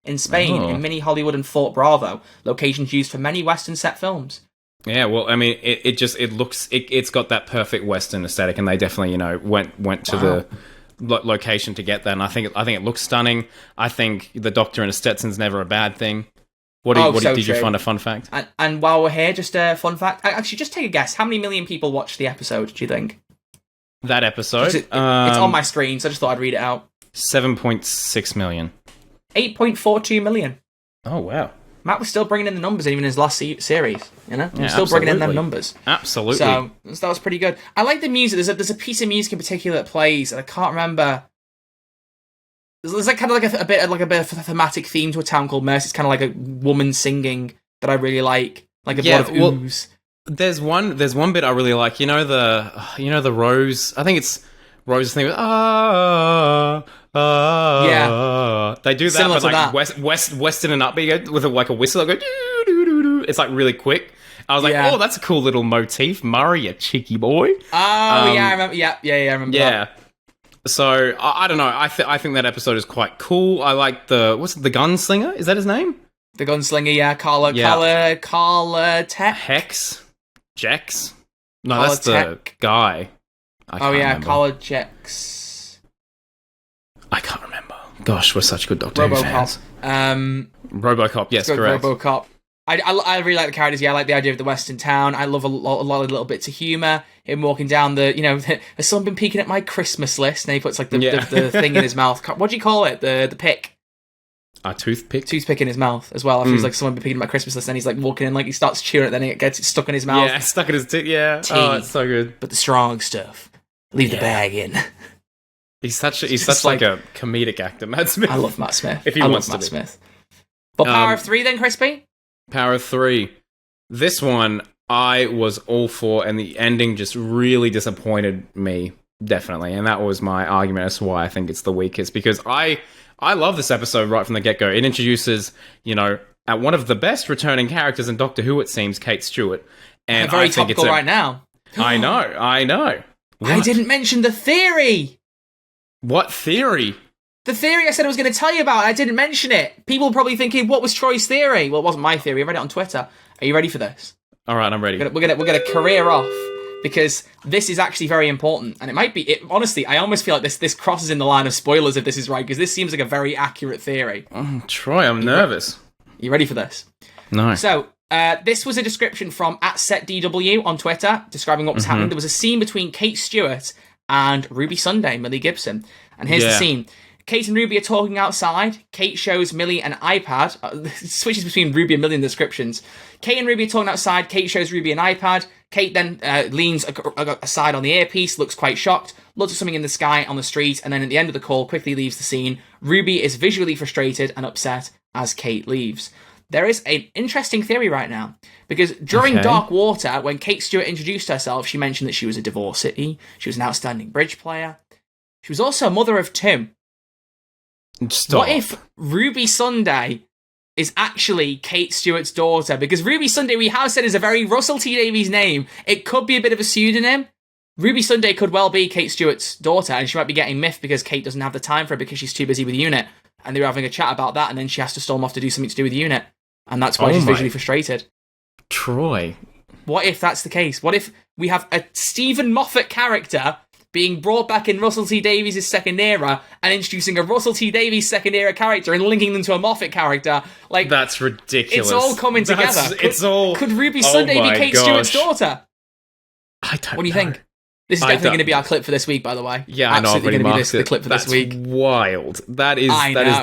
in Spain, in mini Hollywood and Fort Bravo, locations used for many Western set films. Yeah, well, I mean, it's got that perfect Western aesthetic, and they definitely, went to the location to get that. And I think it looks stunning. I think the Doctor in a Stetson's never a bad thing. Did you find a fun fact? And while we're here, just a fun fact. Actually, just take a guess. How many million people watched the episode? Do you think that episode? It's on my screen, so I just thought I'd read it out. 7.6 million. 8.42 million. Oh, wow. Matt was still bringing in the numbers even in his last series, you know? He was still bringing in them numbers. Absolutely. So that was pretty good. I like the music. There's a piece of music in particular that plays, and I can't remember. There's like kind of like a bit of a thematic theme to A Town Called Mercy. It's kind of like a woman singing that I really like a lot of ooze. There's one bit I really like. You know the Rose. I think it's Rose's thing. Yeah. They do that, Similar but to like that. Western and upbeat with like a whistle. That go doo, doo, doo, doo. It's like really quick. I was like, oh, that's a cool little motif, Murray, you cheeky boy. Oh yeah, I remember. Yeah, I remember. Yeah. That. So I don't know. I think that episode is quite cool. I like the gunslinger. Is that his name? The gunslinger. Yeah, Carla Tech. Hex. Jex. No, Carla that's the Tech. guy. Carla Jex. I can't remember. Gosh, we're such good Doctor Who fans. RoboCop, yes, correct. RoboCop. I really like the characters. Yeah, I like the idea of the Western town. I love a lot of little bits of humour. Him walking down has someone been peeking at my Christmas list? And he puts like the thing in his mouth. What do you call it? The pick. A toothpick? Toothpick in his mouth as well. After he's like, someone been peeking at my Christmas list, and he's like walking in, like he starts chewing it, then it gets stuck in his mouth. Yeah, stuck in his teeth. Yeah. Oh, it's so good. But the strong stuff. Leave the bag in. He's such like a comedic actor, Matt Smith. I love Matt Smith. If he wants to be. Smith. But Power of 3 then, Crispy? Power of 3. This one I was all for, and the ending just really disappointed me, definitely. And that was my argument as to why I think it's the weakest, because I love this episode right from the get-go. It introduces, at one of the best returning characters in Doctor Who, it seems, Kate Stewart. And very topical right now. I know. What? I didn't mention the theory. What theory? The theory I said I was going to tell you about, I didn't mention it. People are probably thinking, what was Troy's theory? Well, it wasn't my theory. I read it on Twitter. Are you ready for this? All right, I'm ready. We're gonna career off, because this is actually very important, and it might be. Honestly, I almost feel like this crosses in the line of spoilers if this is right, because this seems like a very accurate theory. Troy, I'm nervous. You ready for this? No. So, this was a description from @SetDW on Twitter describing what was happening. There was a scene between Kate Stewart and Ruby Sunday, Millie Gibson, and here's the scene. Kate and Ruby are talking outside. Kate shows Millie an iPad. Switches between Ruby and Millie in the descriptions. Kate and Ruby are talking outside. Kate shows Ruby an iPad. Kate then leans aside on the earpiece, looks quite shocked, looks at something in the sky on the street, and then at the end of the call quickly leaves the scene. Ruby is visually frustrated and upset as Kate leaves. There is an interesting theory right now, because during Dark Water, when Kate Stewart introduced herself, she mentioned that she was a divorcee, she was an outstanding bridge player, she was also a mother of 2. Stop. What if Ruby Sunday is actually Kate Stewart's daughter? Because Ruby Sunday, we have said, is a very Russell T Davies name. It could be a bit of a pseudonym. Ruby Sunday could well be Kate Stewart's daughter, and she might be getting miffed because Kate doesn't have the time for it because she's too busy with UNIT. And they were having a chat about that, and then she has to storm off to do something to do with UNIT. And that's why she's visually frustrated. Troy. What if that's the case? What if we have a Stephen Moffat character being brought back in Russell T Davies' second era and introducing a Russell T Davies second era character and linking them to a Moffat character? Like, that's ridiculous. It's all coming together. Could Ruby Sunday be Kate Stewart's daughter? I don't know. What do you think? This is definitely going to be our clip for this week, by the way. Yeah, I know. Absolutely going to be the clip for this week. That's wild. That is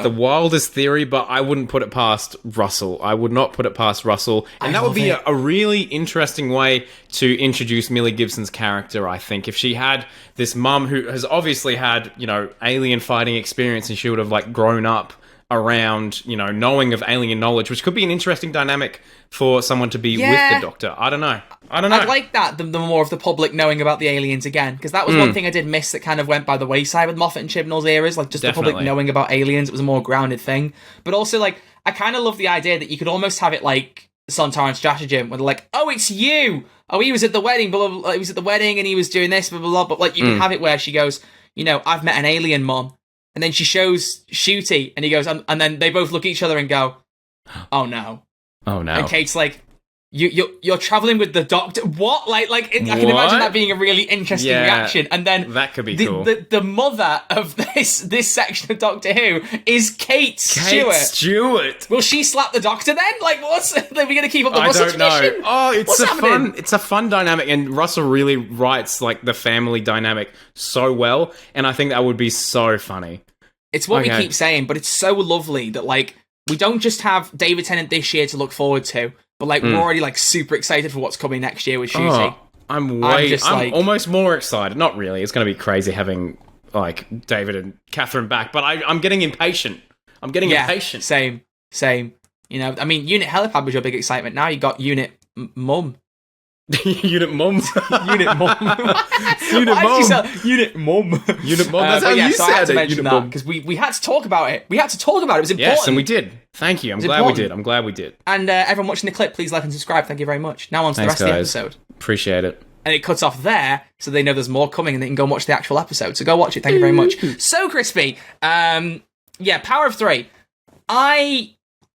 the wildest theory, but I wouldn't put it past Russell. I would not put it past Russell. And that would be a really interesting way to introduce Millie Gibson's character, I think. If she had this mum who has obviously had, alien fighting experience, and she would have, grown up around, knowing of alien knowledge, which could be an interesting dynamic for someone to be with the Doctor. I don't know. I'd like that, the more of the public knowing about the aliens again, because that was one thing I did miss that kind of went by the wayside with Moffat and Chibnall's eras, the public knowing about aliens. It was a more grounded thing. But also, I kind of love the idea that you could almost have it like Sontaran Stratagem, where they're like, oh, it's you! Oh, he was at the wedding, blah, blah, blah. He was at the wedding and he was doing this, blah, blah, blah. But, you can have it where she goes, I've met an alien, Mom. And then she shows Shooty, and he goes, and then they both look at each other and go, oh no. Oh no. And Kate's like, You're traveling with the Doctor. What? I can imagine that being a really interesting reaction. And then that could be cool. The mother of this section of Doctor Who is Kate Stewart. Will she slap the Doctor then? What's? Are we going to keep up the Russell tradition? Oh, it's a fun dynamic, and Russell really writes the family dynamic so well, and I think that would be so funny. It's what we keep saying, but it's so lovely that we don't just have David Tennant this year to look forward to, but like we're already like super excited for what's coming next year with Shooty. I'm almost more excited. Not really. It's going to be crazy having like David and Catherine back, but I'm getting impatient. I'm getting impatient. Same. You know, I mean, Unit Helipad was your big excitement. Now you got Unit Mum. Unit Mum. Unit Mum. Unit Mum. Unit Mum. Unit Mum. That's how you said it. Unit Mum. Because we had to talk about it. It was important. Yes, and we did. Thank you. I'm glad we did. And everyone watching the clip, please like and subscribe. Thank you very much. Now on to the rest of the episode. Appreciate it. And it cuts off there, so they know there's more coming, and they can go and watch the actual episode. So go watch it. Thank you very much. So crispy. Power of 3.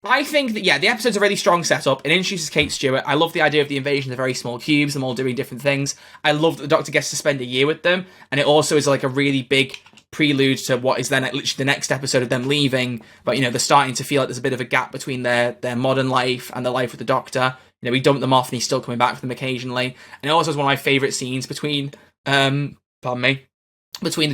I think that, the episode's a really strong setup. It introduces Kate Stewart. I love the idea of the invasion of very small cubes, them all doing different things. I love that the Doctor gets to spend a year with them, and it also is like a really big prelude to what is then literally the next episode of them leaving. But, you know, they're starting to feel like there's a bit of a gap between their modern life and their life with the Doctor. You know, we dump them off and he's still coming back for them occasionally. And it also is one of my favourite scenes between the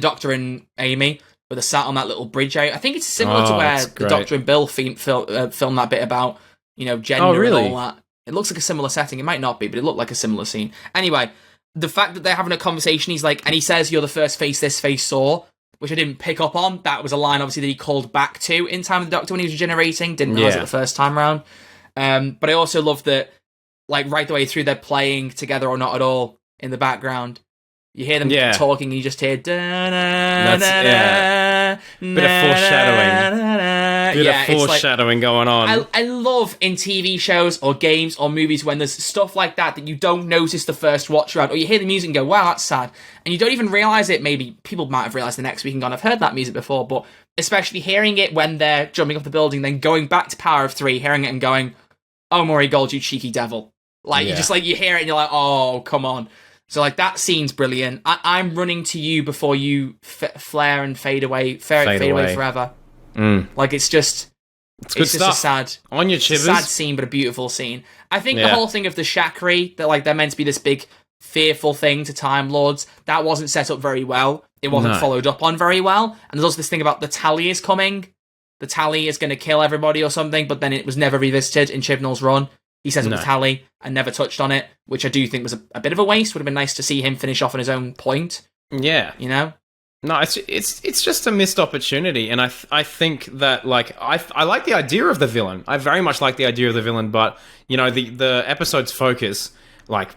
Doctor and Amy, where they're sat on that little bridge out. I think it's similar to where the Doctor and Bill filmed that bit about, you know, gender and all that. It looks like a similar setting. It might not be, but it looked like a similar scene. Anyway, the fact that they're having a conversation, he's like, and he says, "You're the first face this face saw," which I didn't pick up on. That was a line, obviously, that he called back to in Time of the Doctor when he was regenerating. Didn't realise it the first time round. But I also love that, like, right the way through, they're playing Together or Not at All in the background. You hear them talking, and you just hear bit of foreshadowing going on. I love in TV shows or games or movies when there's stuff like that you don't notice the first watch around, or you hear the music and go, "Wow, that's sad," and you don't even realise it. Maybe people might have realised the next week and gone, "I've heard that music before," but especially hearing it when they're jumping off the building, then going back to Power of 3, hearing it and going, "Oh, Maury Gold, you cheeky devil!" Like you just like you hear it and you're like, "Oh, come on." So, like, that scene's brilliant. I'm running to you before you flare and fade away forever. Like, it's just good stuff. A sad, on your chivers. Sad scene, but a beautiful scene. I think the whole thing of the Shakri, that, like, they're meant to be this big, fearful thing to Time Lords, that wasn't set up very well. It wasn't followed up on very well. And there's also this thing about the Tally is coming. The Tally is going to kill everybody or something, but then it was never revisited in Chibnall's run. He says it was Tally and never touched on it, which I do think was a bit of a waste. Would have been nice to see him finish off on his own point. Yeah. You know? No, it's just a missed opportunity, and I think that, like, I like the idea of the villain. I very much like the idea of the villain, but, you know, the episode's focus, like,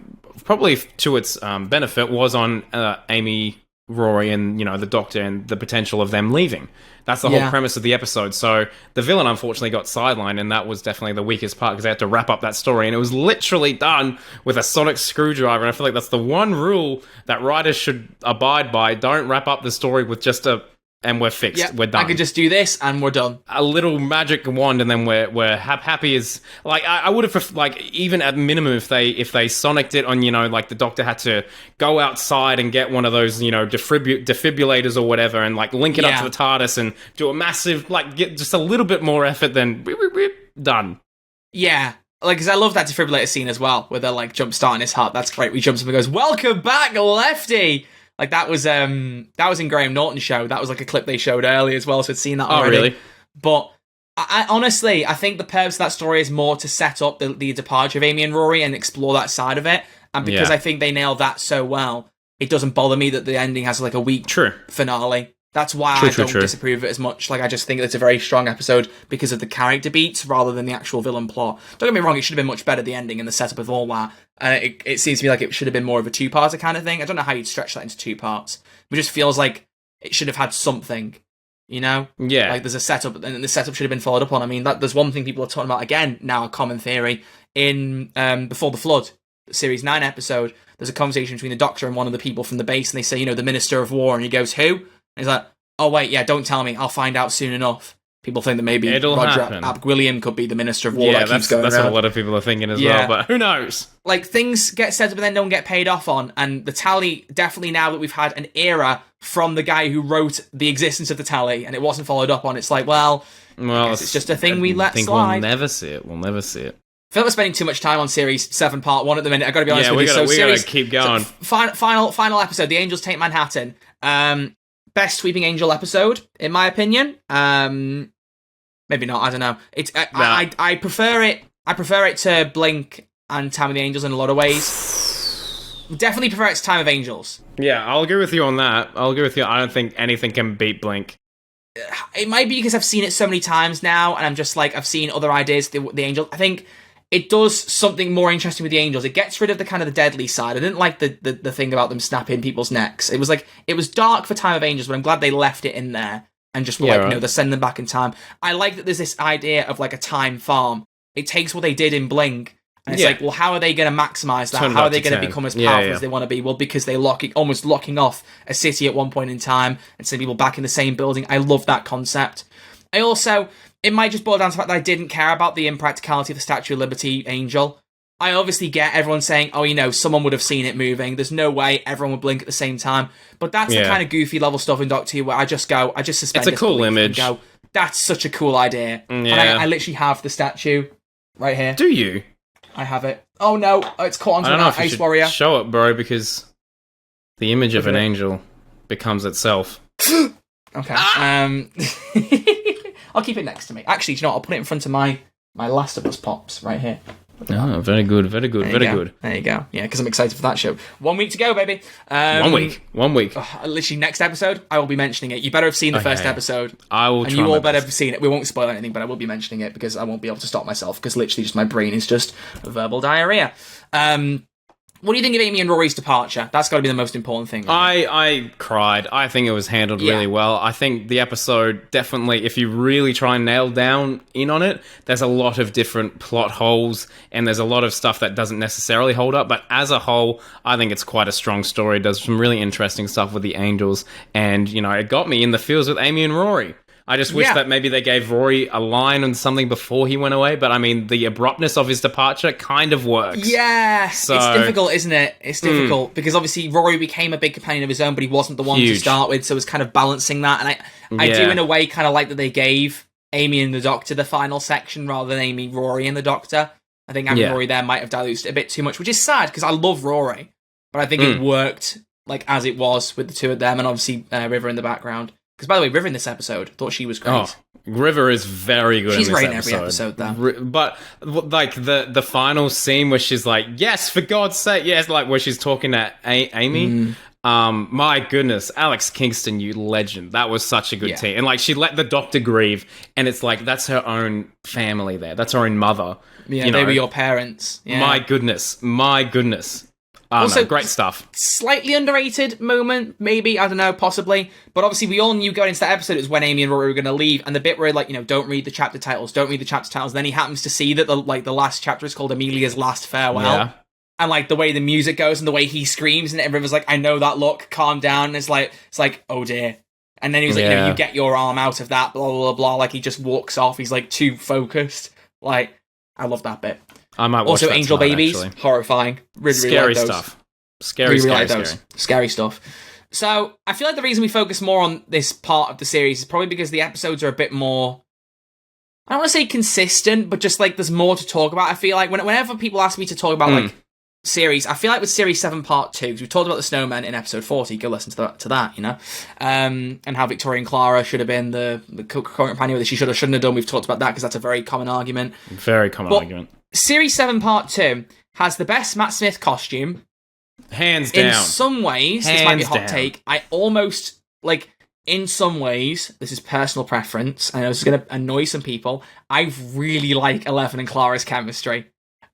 probably to its benefit, was on Amy, Rory, and, you know, the Doctor and the potential of them leaving. That's the whole premise of the episode. So the villain, unfortunately, got sidelined, and that was definitely the weakest part, because they had to wrap up that story, and it was literally done with a sonic screwdriver, and I feel like that's the one rule that writers should abide by. Don't wrap up the story with just and we're fixed. Yep. We're done. I could just do this and we're done. A little magic wand, and then we're happy as, like, I would have, like, even at minimum, if they sonicked it on, you know, like, the Doctor had to go outside and get one of those, you know, defibrillators or whatever, and, like, link it up to the TARDIS and do a massive, like, get just a little bit more effort than done. Yeah. Like, because I love that defibrillator scene as well, where they're, like, jump starting his heart. That's great. He jumps up and goes, "Welcome back, Lefty!" Like, that was in Graham Norton's show. That was, like, a clip they showed earlier as well, so I'd seen that already. Oh, really? But I honestly, I think the purpose of that story is more to set up the departure of Amy and Rory and explore that side of it. And because I think they nailed that so well, it doesn't bother me that the ending has, like, a weak finale. That's why I don't disapprove of it as much. Like, I just think it's a very strong episode because of the character beats rather than the actual villain plot. Don't get me wrong, it should have been much better, the ending and the setup of all that. It seems to me like it should have been more of a two-parter kind of thing. I don't know how you'd stretch that into 2 parts. It just feels like it should have had something, you know? Yeah. Like, there's a setup, and the setup should have been followed up on. I mean, there's one thing people are talking about, again, now a common theory, in Before the Flood, the Series 9 episode, there's a conversation between the Doctor and one of the people from the base, and they say, you know, the Minister of War, and he goes, "Who?" And he's like, "Oh, wait, yeah, don't tell me. I'll find out soon enough." People think that maybe Roger Ap-Gwilliam could be the Minister of War. Yeah, that's what a lot of people are thinking as well, but who knows? Like, things get set up and then don't get paid off on, and the Tally, definitely now that we've had an era from the guy who wrote the existence of the Tally, and it wasn't followed up on, it's like, well it's just a thing we let slide. We'll never see it. We'll never see it. I feel like we're spending too much time on Series 7 Part 1 at the minute, I've got to be honest with you. We gotta keep going. Final episode, The Angels Take Manhattan. Best Sweeping Angel episode, in my opinion. Maybe not. I don't know. I prefer it. I prefer it to Blink and Time of the Angels in a lot of ways. Definitely prefer it to Time of Angels. Yeah, I'll agree with you on that. I don't think anything can beat Blink. It might be because I've seen it so many times now, and I'm just like, I've seen other ideas. The Angels. I think it does something more interesting with the Angels. It gets rid of the kind of the deadly side. I didn't like the thing about them snapping people's necks. It was dark for Time of Angels, but I'm glad they left it in there and just were they're sending them back in time. I like that there's this idea of like a time farm. It takes what they did in Blink, and it's like, well, how are they going to maximize that? How are they going to become as powerful as they want to be? Well, because they're almost locking off a city at one point in time and sending people back in the same building. I love that concept. It might just boil down to the fact that I didn't care about the impracticality of the Statue of Liberty Angel. I obviously get everyone saying, oh, someone would have seen it moving. There's no way everyone would blink at the same time. But that's the kind of goofy level stuff in Doctor Who where I just suspend. It's a cool image. Go, that's such a cool idea. Yeah. And I literally have the statue right here. Do you? I have it. Oh no, it's caught onto an Ice Warrior. Show it, bro, because the image of an angel becomes itself. Okay. I'll keep it next to me. Actually, do you know what? I'll put it in front of my Last of Us pops right here. Oh, very good, very good, very good. There you go. Yeah, because I'm excited for that show. 1 week to go, baby. 1 week. 1 week. Literally, next episode, I will be mentioning it. You better have seen the first episode. I will try. And you all better have seen it. We won't spoil anything, but I will be mentioning it because I won't be able to stop myself because literally just my brain is just verbal diarrhea. What do you think of Amy and Rory's departure? That's got to be the most important thing. I cried. I think it was handled really well. I think the episode definitely, if you really try and nail down in on it, there's a lot of different plot holes and there's a lot of stuff that doesn't necessarily hold up. But as a whole, I think it's quite a strong story. It does some really interesting stuff with the angels. And, it got me in the feels with Amy and Rory. I just wish that maybe they gave Rory a line on something before he went away, but I mean, the abruptness of his departure kind of works. Yeah, so, it's difficult, isn't it? It's difficult, because obviously Rory became a big companion of his own, but he wasn't the one to start with, so it was kind of balancing that, and I do in a way kind of like that they gave Amy and the Doctor the final section, rather than Amy, Rory and the Doctor. I think having Rory there might have diluted it a bit too much, which is sad, because I love Rory, but I think it worked like as it was with the two of them, and obviously River in the background. Because, by the way, River in this episode, thought she was great. Oh, River is very good in this episode. She's great in every episode, though. But, like, the final scene where she's like, yes, for God's sake, yes, like, where she's talking to Amy. My goodness, Alex Kingston, you legend. That was such a good team. And, like, she let the Doctor grieve, and it's like, that's her own family there. That's her own mother. Yeah, they were your parents. Yeah. My goodness. Also, great stuff. Slightly underrated moment, maybe, I don't know, possibly. But obviously, we all knew going into that episode it was when Amy and Rory were going to leave, and the bit where, like, don't read the chapter titles, then he happens to see that the last chapter is called Amelia's Last Farewell. Yeah. And, like, the way the music goes and the way he screams, and River's like, I know that look, calm down. And it's like, oh dear. And then he was like, you get your arm out of that, blah, blah, blah. Like, he just walks off. He's, like, too focused. Like, I love that bit. I might watch also, that angel tonight, babies, actually. Horrifying. Really, scary really like stuff. Scary stuff. So, I feel like the reason we focus more on this part of the series is probably because the episodes are a bit more, I don't want to say consistent, but just like there's more to talk about. I feel like whenever people ask me to talk about like series, I feel like with Series 7 Part 2, because we talked about the snowmen in episode 40, go listen to that, and how Victoria and Clara should have been the current companion, that she should have, shouldn't have done. We've talked about that because that's a very common argument. Very common argument. Series 7 Part 2 has the best Matt Smith costume. Hands down. In some ways, this might be a hot take, I almost, like, in some ways, this is personal preference, and this is going to annoy some people, I really like Eleven and Clara's chemistry.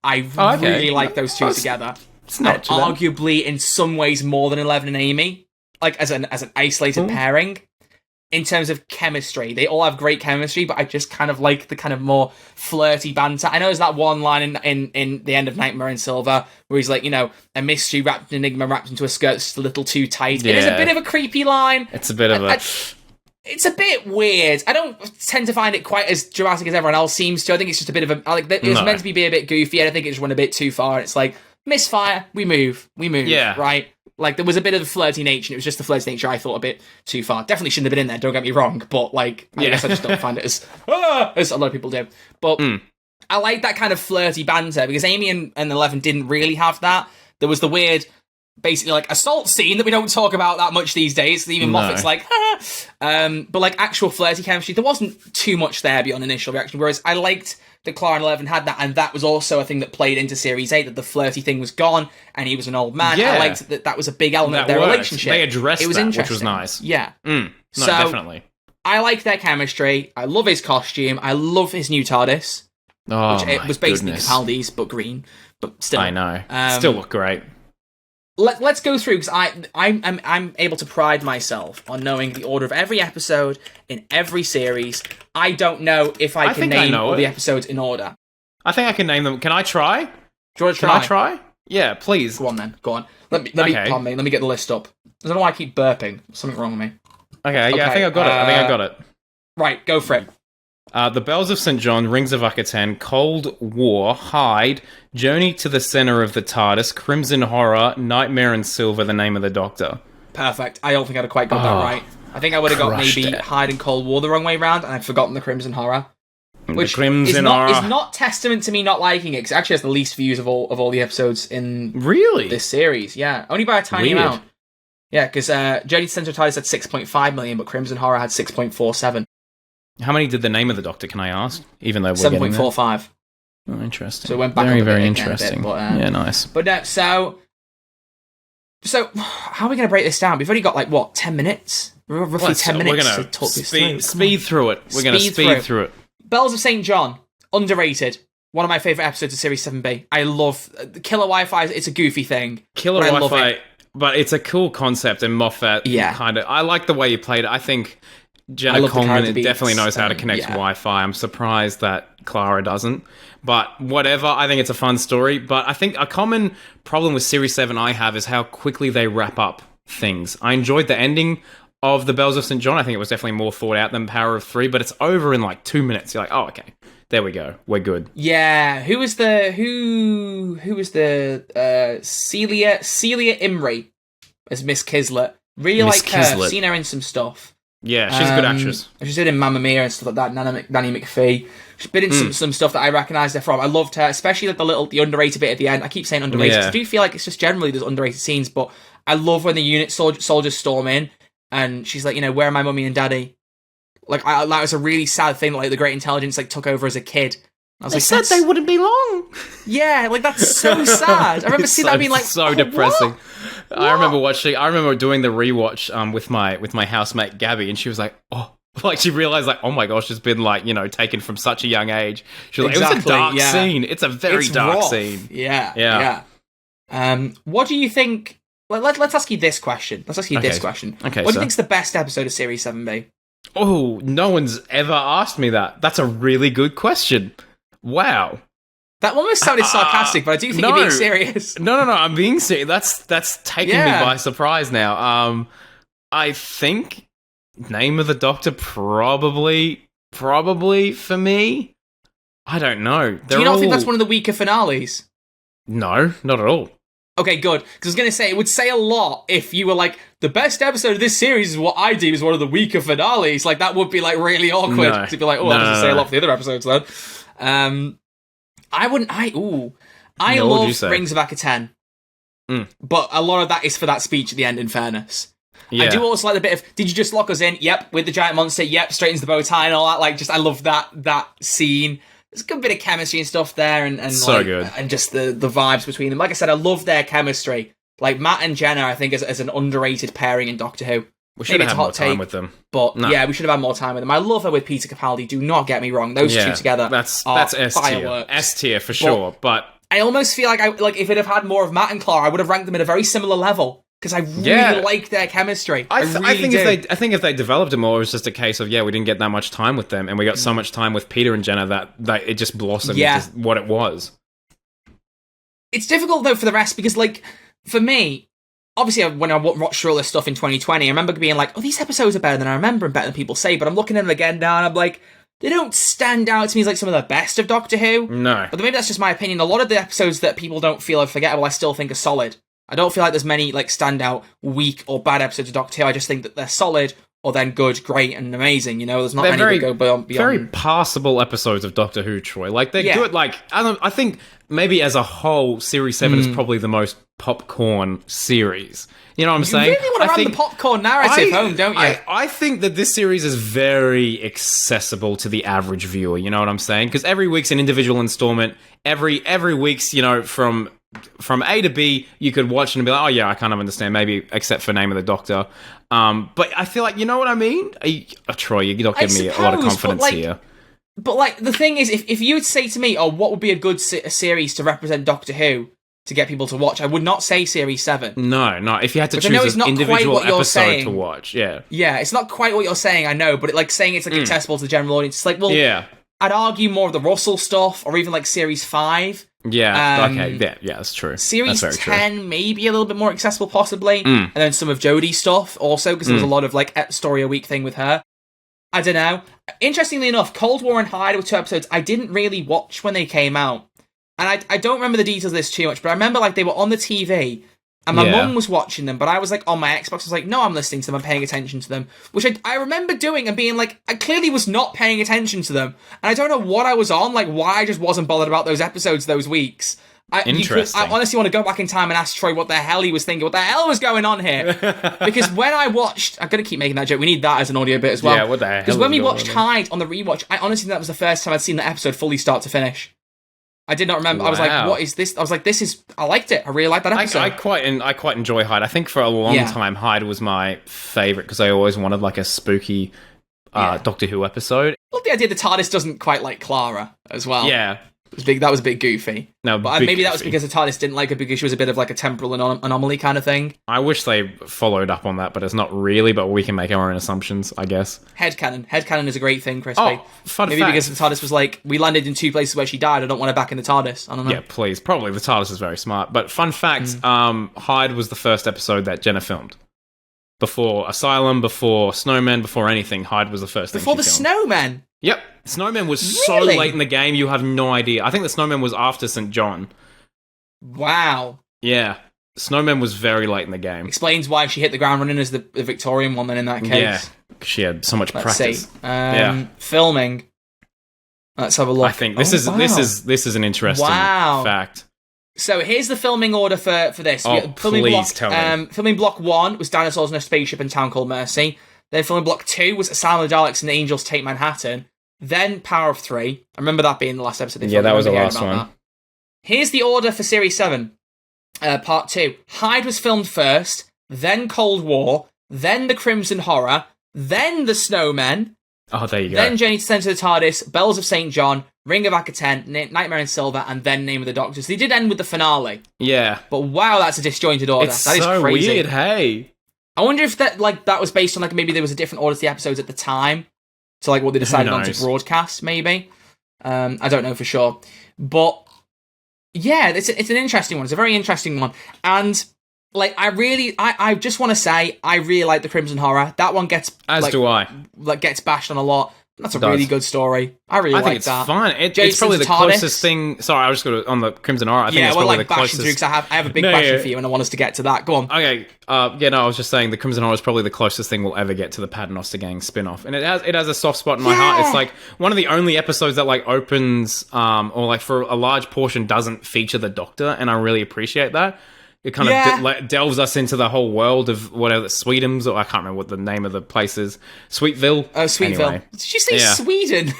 I really like those two together. It's not arguably, in some ways, more than Eleven and Amy, like, as an isolated pairing. In terms of chemistry, they all have great chemistry, but I just kind of like the kind of more flirty banter. I know there's that one line in the end of Nightmare in Silver where he's like, a mystery wrapped, enigma wrapped into a skirt just a little too tight. Yeah. It is a bit of a creepy line. It's a bit of a... It's a bit weird. I don't tend to find it quite as dramatic as everyone else seems to. I think it's just a bit of a... It was meant to be a bit goofy, and I think it just went a bit too far. It's like, misfire, we move, right? Like, there was a bit of a flirty nature, and it was just the flirty nature I thought a bit too far. Definitely shouldn't have been in there, don't get me wrong, but, like, I guess I just don't find it as a lot of people do. But I like that kind of flirty banter, because Amy and Eleven didn't really have that. There was the weird basically like assault scene that we don't talk about that much these days. Even Moffat's like, but like actual flirty chemistry, there wasn't too much there beyond initial reaction. Whereas I liked that Clara and Eleven had that, and that was also a thing that played into Series 8, that the flirty thing was gone, and he was an old man. Yeah. I liked that was a big element of their relationship. They addressed it was that, interesting. which was nice. Yeah. No, So, definitely. I like their chemistry. I love his costume. I love his new TARDIS. Oh, Which it was basically goodness. Capaldi's, but green. But still. I know. Still look great. Let's go through, because I'm able to pride myself on knowing the order of every episode in every series. I don't know if I can name all the episodes in order. I think I can name them. Can I try? Do you want to Can I try? Yeah, please. Go on then. Go on. Let me get the list up. I don't know why I keep burping. There's something wrong with me. Okay, yeah, I think I got it. Right, go for it. The Bells of St. John, Rings of Akaten, Cold War, Hyde, Journey to the Center of the TARDIS, Crimson Horror, Nightmare and Silver, The Name of the Doctor. Perfect. I don't think I'd have quite got that right. I think I would have got maybe Hyde and Cold War the wrong way round, and I'd forgotten the Crimson Horror. Which is not testament to me not liking it, because it actually has the least views of all the episodes in this series. Yeah, only by a tiny amount. Yeah, because Journey to Center of TARDIS had 6.5 million, but Crimson Horror had 6.47. How many did The Name of the Doctor, can I ask? Even though we're 7.45. Oh, interesting. So it went back very interesting. Bit, but, yeah, nice. But no, so how are we going to break this down? We've only got 10 minutes? Roughly 10 minutes to talk this through. Speed through it. We're going to speed through it. Bells of St. John, underrated. One of my favourite episodes of Series 7B. I love Killer Wi-Fi. It's a goofy thing. Killer Wi-Fi, but it's a cool concept, and Moffat kind of... I like the way you played it. I think Jenna Coleman definitely knows how to connect Wi-Fi. I'm surprised that Clara doesn't. But whatever, I think it's a fun story. But I think a common problem with Series 7 I have is how quickly they wrap up things. I enjoyed the ending of the Bells of St. John. I think it was definitely more thought out than Power of 3, but it's over in 2 minutes. You're like, oh, okay, there we go, we're good. Yeah, who was the Celia Imrie as Miss Kislet? Really like her. I've seen her in some stuff. Yeah, she's a good actress. She's been in Mamma Mia and stuff like that. Nanny McPhee. She's been in some stuff that I recognised her from. I loved her, especially the underrated bit at the end. I keep saying underrated. Yeah. I do feel like it's just generally there's underrated scenes, but I love when the unit soldiers storm in. And she's like, where are my mummy and daddy? That was a really sad thing that the Great Intelligence took over as a kid. I was said they wouldn't be long. Yeah, that's so sad. I remember seeing that being so depressing. What? I remember doing the rewatch with my housemate Gabby, and she was like, oh, she realized oh my gosh, it's been taken from such a young age. She was like, it was a dark scene. It's a very dark scene. Yeah. What do you think? Let's ask you this question. Okay, what do you think's the best episode of Series 7B? Oh, no one's ever asked me that. That's a really good question. Wow. That almost sounded sarcastic, but I do think you're being serious. No, I'm being serious. That's taking me by surprise now. I think Name of the Doctor probably for me. I don't know. Do you not think that's one of the weaker finales? No, not at all. Okay, good. Because I was going to say, it would say a lot if you were the best episode of this series is what I deem is one of the weaker finales. That would be really awkward. No. To be that doesn't say a lot for the other episodes then. I love Rings of Akaten. But a lot of that is for that speech at the end, in fairness. Yeah. I do also like the bit of, did you just lock us in? Yep, with the giant monster. Yep, straightens the bow tie and all that. I love that scene. There's a good bit of chemistry and stuff there, and so good, and just the vibes between them. Like I said, I love their chemistry. Matt and Jenna, I think, as an underrated pairing in Doctor Who. We should have had more time with them, but yeah, we should have had more time with them. I love her with Peter Capaldi. Do not get me wrong; those two together, that's S tier for sure. But I almost feel like if it had had more of Matt and Clara, I would have ranked them at a very similar level. Because I really like their chemistry. I think if they developed it more, it was just a case of, we didn't get that much time with them, and we got so much time with Peter and Jenna that it just blossomed into what it was. It's difficult, though, for the rest, because, for me, obviously, when I watched through all this stuff in 2020, I remember being like, oh, these episodes are better than I remember and better than people say, but I'm looking at them again now, and I'm like, they don't stand out to me as some of the best of Doctor Who. No. But maybe that's just my opinion. A lot of the episodes that people don't feel are forgettable, I still think are solid. I don't feel like there's many standout weak or bad episodes of Doctor Who. I just think that they're solid or then good, great, and amazing. You know, there's not many that go beyond. Very passable episodes of Doctor Who, Troy. Like, they're good. Like, I think maybe as a whole, Series 7 is probably the most popcorn series. You know what I'm saying? You really want to run the popcorn narrative home, don't you? I think that this series is very accessible to the average viewer. You know what I'm saying? Because every week's an individual installment. Every week's, you know, from A to B, you could watch and be like, oh yeah, I kind of understand, maybe except for Name of the Doctor. But I feel like, you know what I mean? Troy, you're not giving me a lot of confidence here. But like, the thing is, if you would say to me, oh, what would be a good series to represent Doctor Who to get people to watch, I would not say Series 7. No. If you had to choose an individual episode to watch, yeah. Yeah, it's not quite what you're saying, I know, but saying it's like accessible to the general audience, it's like, well, I'd argue more of the Russell stuff, or even like Series 5. Yeah, okay, yeah, that's true. Series 10, maybe a little bit more accessible, possibly. And then some of Jodie's stuff, also, because there was a lot of, like, story a week thing with her. I don't know. Interestingly enough, Cold War and Hyde were 2 episodes I didn't really watch when they came out. And I don't remember the details of this too much, but I remember, like, they were on the TV, and my mum was watching them, but I was, like, on my Xbox, I was like, no, I'm listening to them, I'm paying attention to them. Which I remember doing and being like, I clearly was not paying attention to them. And I don't know what I was on, like, why I just wasn't bothered about those episodes those weeks. Interesting. I honestly want to go back in time and ask Troy what the hell he was thinking, what the hell was going on here. Because when I watched, I'm going to keep making that joke, we need that as an audio bit as well. Yeah, what the hell? Because when we watched Hyde on the rewatch, I honestly think that was the first time I'd seen the episode fully start to finish. I did not remember. Wow. I was like, what is this? I was like, I liked it. I really liked that episode. I quite enjoy Hyde. I think for a long time, Hyde was my favourite because I always wanted like a spooky Doctor Who episode. I love the idea the TARDIS doesn't quite like Clara as well. Yeah. That was a bit goofy. No, but maybe that was because the TARDIS didn't like her because she was a bit of like a temporal anomaly kind of thing. I wish they followed up on that, but it's not really. But we can make our own assumptions, I guess. Headcanon is a great thing, Crispy. Oh, fun maybe fact. Because the TARDIS was like, we landed in 2 places where she died. I don't want her back in the TARDIS. I don't know. Yeah, please. Probably the TARDIS is very smart. But fun fact: Hyde was the first episode that Jenna filmed. Before Asylum, before Snowmen, before anything, Hyde was the first thing before the filmed. Snowmen. Yep. Snowman was so late in the game, you have no idea. I think the Snowman was after St. John. Wow. Yeah. Snowman was very late in the game. Explains why she hit the ground running as the Victorian one then in that case. Yeah. She had so much practice. See. Filming. Let's have a look. I think this is an interesting fact. So here's the filming order for this. Please tell me. Filming block 1 was Dinosaurs in a Spaceship and Town Called Mercy. Then filming block 2 was Asylum of the Daleks and the Angels Take Manhattan. Then Power of 3. I remember that being the last episode. Yeah, that was the last one. That. Here's the order for Series 7, Part 2. Hyde was filmed first, then Cold War, then The Crimson Horror, then The Snowmen. Oh, there you go. Then Journey to the Centre of the TARDIS, Bells of St. John, Ring of Akaten, Nightmare in Silver, and then Name of the Doctor. So they did end with the finale. Yeah. But wow, that's a disjointed order. It's that is so crazy. Weird, hey. I wonder if that was based on like maybe there was a different order to the episodes at the time. So like what they decided on to broadcast, maybe. I don't know for sure. But yeah, it's an interesting one. It's a very interesting one. And like I just want to say I really like the Crimson Horror. That one gets do I. Like gets bashed on a lot. That's a really good story. I really like that. It's fun. It's probably the closest thing. Sorry, I was just going to on the Crimson Horror. I think it's probably the closest. Because I have a big question for you, and I want us to get to that. Go on. Okay. I was just saying the Crimson Horror is probably the closest thing we'll ever get to the Paternoster Gang spin-off, and it has a soft spot in my heart. It's like one of the only episodes that like opens, or like for a large portion doesn't feature the Doctor, and I really appreciate that. It kind of delves us into the whole world of whatever Sweetums, or I can't remember what the name of the place is. Sweetville. Oh, Sweetville. Anyway. Did you say Sweden?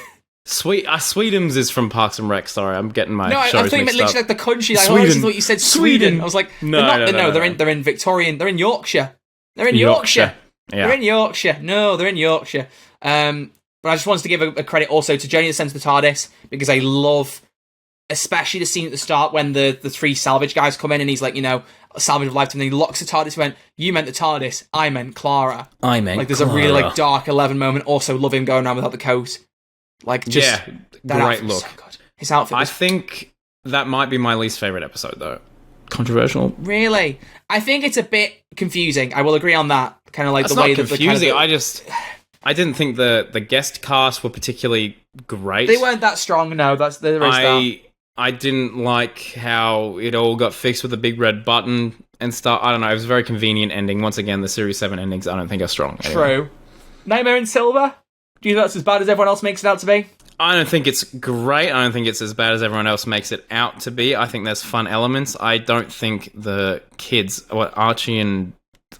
Sweetums is from Parks and Rec. Sorry, I'm getting my shows mixed up. I thought you meant literally like the country. I honestly thought you said Sweden. I was like, no, they're in Victorian. They're in Yorkshire. They're in Yorkshire. Yeah. They're in Yorkshire. No, they're in Yorkshire. But I just wanted to give a credit also to Journey to the Centre of the TARDIS because I love. Especially the scene at the start when the 3 salvage guys come in and he's like, salvage of lifetime, and he locks the TARDIS. He went, you meant the TARDIS, I meant Clara. I meant like there's Clara. A really like dark 11 moment. Also love him going around without the coat. Like just great look. So good. His outfit. I think that might be my least favorite episode though. Controversial. Really, I think it's a bit confusing. I will agree on that. Kind of like the way that the confusing. I didn't think the guest cast were particularly great. They weren't that strong. No, there is that. I didn't like how it all got fixed with the big red button and stuff. I don't know. It was a very convenient ending. Once again, the Series 7 endings I don't think are strong. Anyway. Nightmare in Silver? Do you think that's as bad as everyone else makes it out to be? I don't think it's great. I don't think it's as bad as everyone else makes it out to be. I think there's fun elements. I don't think the kids, Archie and...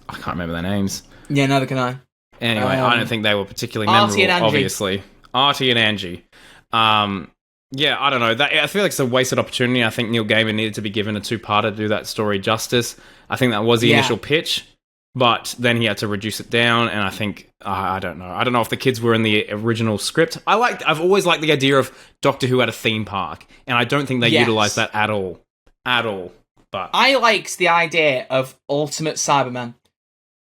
I can't remember their names. Yeah, neither can I. Anyway, I don't think they were particularly Artie memorable, and Angie. obviously. Artie and Angie. Yeah, I don't know. I feel like it's a wasted opportunity. I think Neil Gaiman needed to be given a two-parter to do that story justice. I think that was the initial pitch, but then he had to reduce it down, and I think... I don't know. I don't know if the kids were in the original script. I've always liked the idea of Doctor Who at a theme park, and I don't think they utilised that at all. At all. But I liked the idea of Ultimate Cybermen,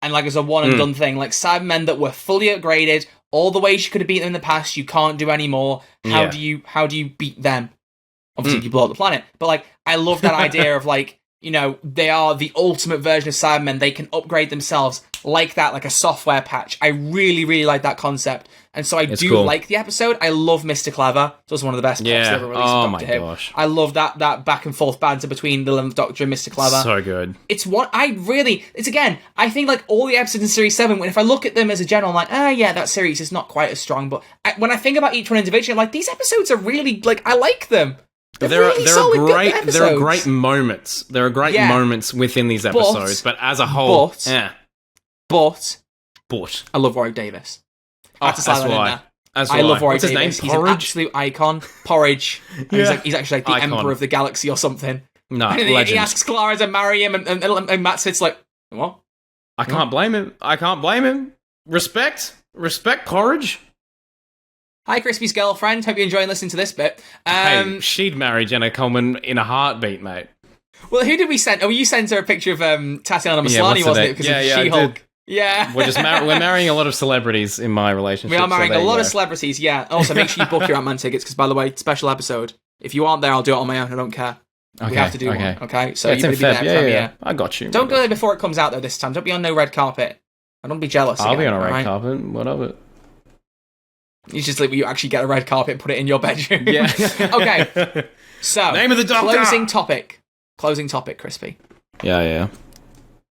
and like as a one and done thing, like Cybermen that were fully upgraded, all the ways you could have beaten them in the past, you can't do anymore. How do you beat them? Obviously, if you blow up the planet. But like, I love that idea of like, you know, they are the ultimate version of Cybermen. They can upgrade themselves like that, like a software patch. I really, really like that concept. And so I like the episode. I love Mr. Clever. It's also one of the best pops ever released in Doctor Who. Gosh. I love that back and forth banter between the 11th Doctor and Mr. Clever. So good. It's again, I think like all the episodes in Series 7, if I look at them as a general, I'm like, that series is not quite as strong. But when I think about each one individually, I'm like, these episodes are really, like, I like them. There are great moments. There are great moments within these episodes, but as a whole, But I love Warwick Davis. That's why. I love Warwick What's Davis. His name? He's an absolute icon. Porridge. He's actually like the Icon. Emperor of the Galaxy or something. No, and legend. he asks Clara to marry him, and Matt sits like, what? I can't blame him. Respect, Porridge. Hi, Crispy's girlfriend. Hope you're enjoying listening to this bit. Hey, she'd marry Jenna Coleman in a heartbeat, mate. Well, who did we send? Oh, you sent her a picture of Tatiana Maslany, wasn't it? Because of She-Hulk. Yeah. We're marrying a lot of celebrities in my relationship. We are marrying a lot of celebrities, yeah. Also, make sure you book your Ant-Man tickets, because, by the way, special episode. If you aren't there, I'll do it on my own. I don't care. We have to do one, okay? So you better be there. Yeah. I got you. Don't go there before it comes out, though, this time. Don't be on no red carpet. I don't be jealous. I'll be on a red carpet. What of it? It's just like you actually get a red carpet and put it in your bedroom. Yeah. Okay. So, name of the Doctor. Closing topic, Crispy. Yeah.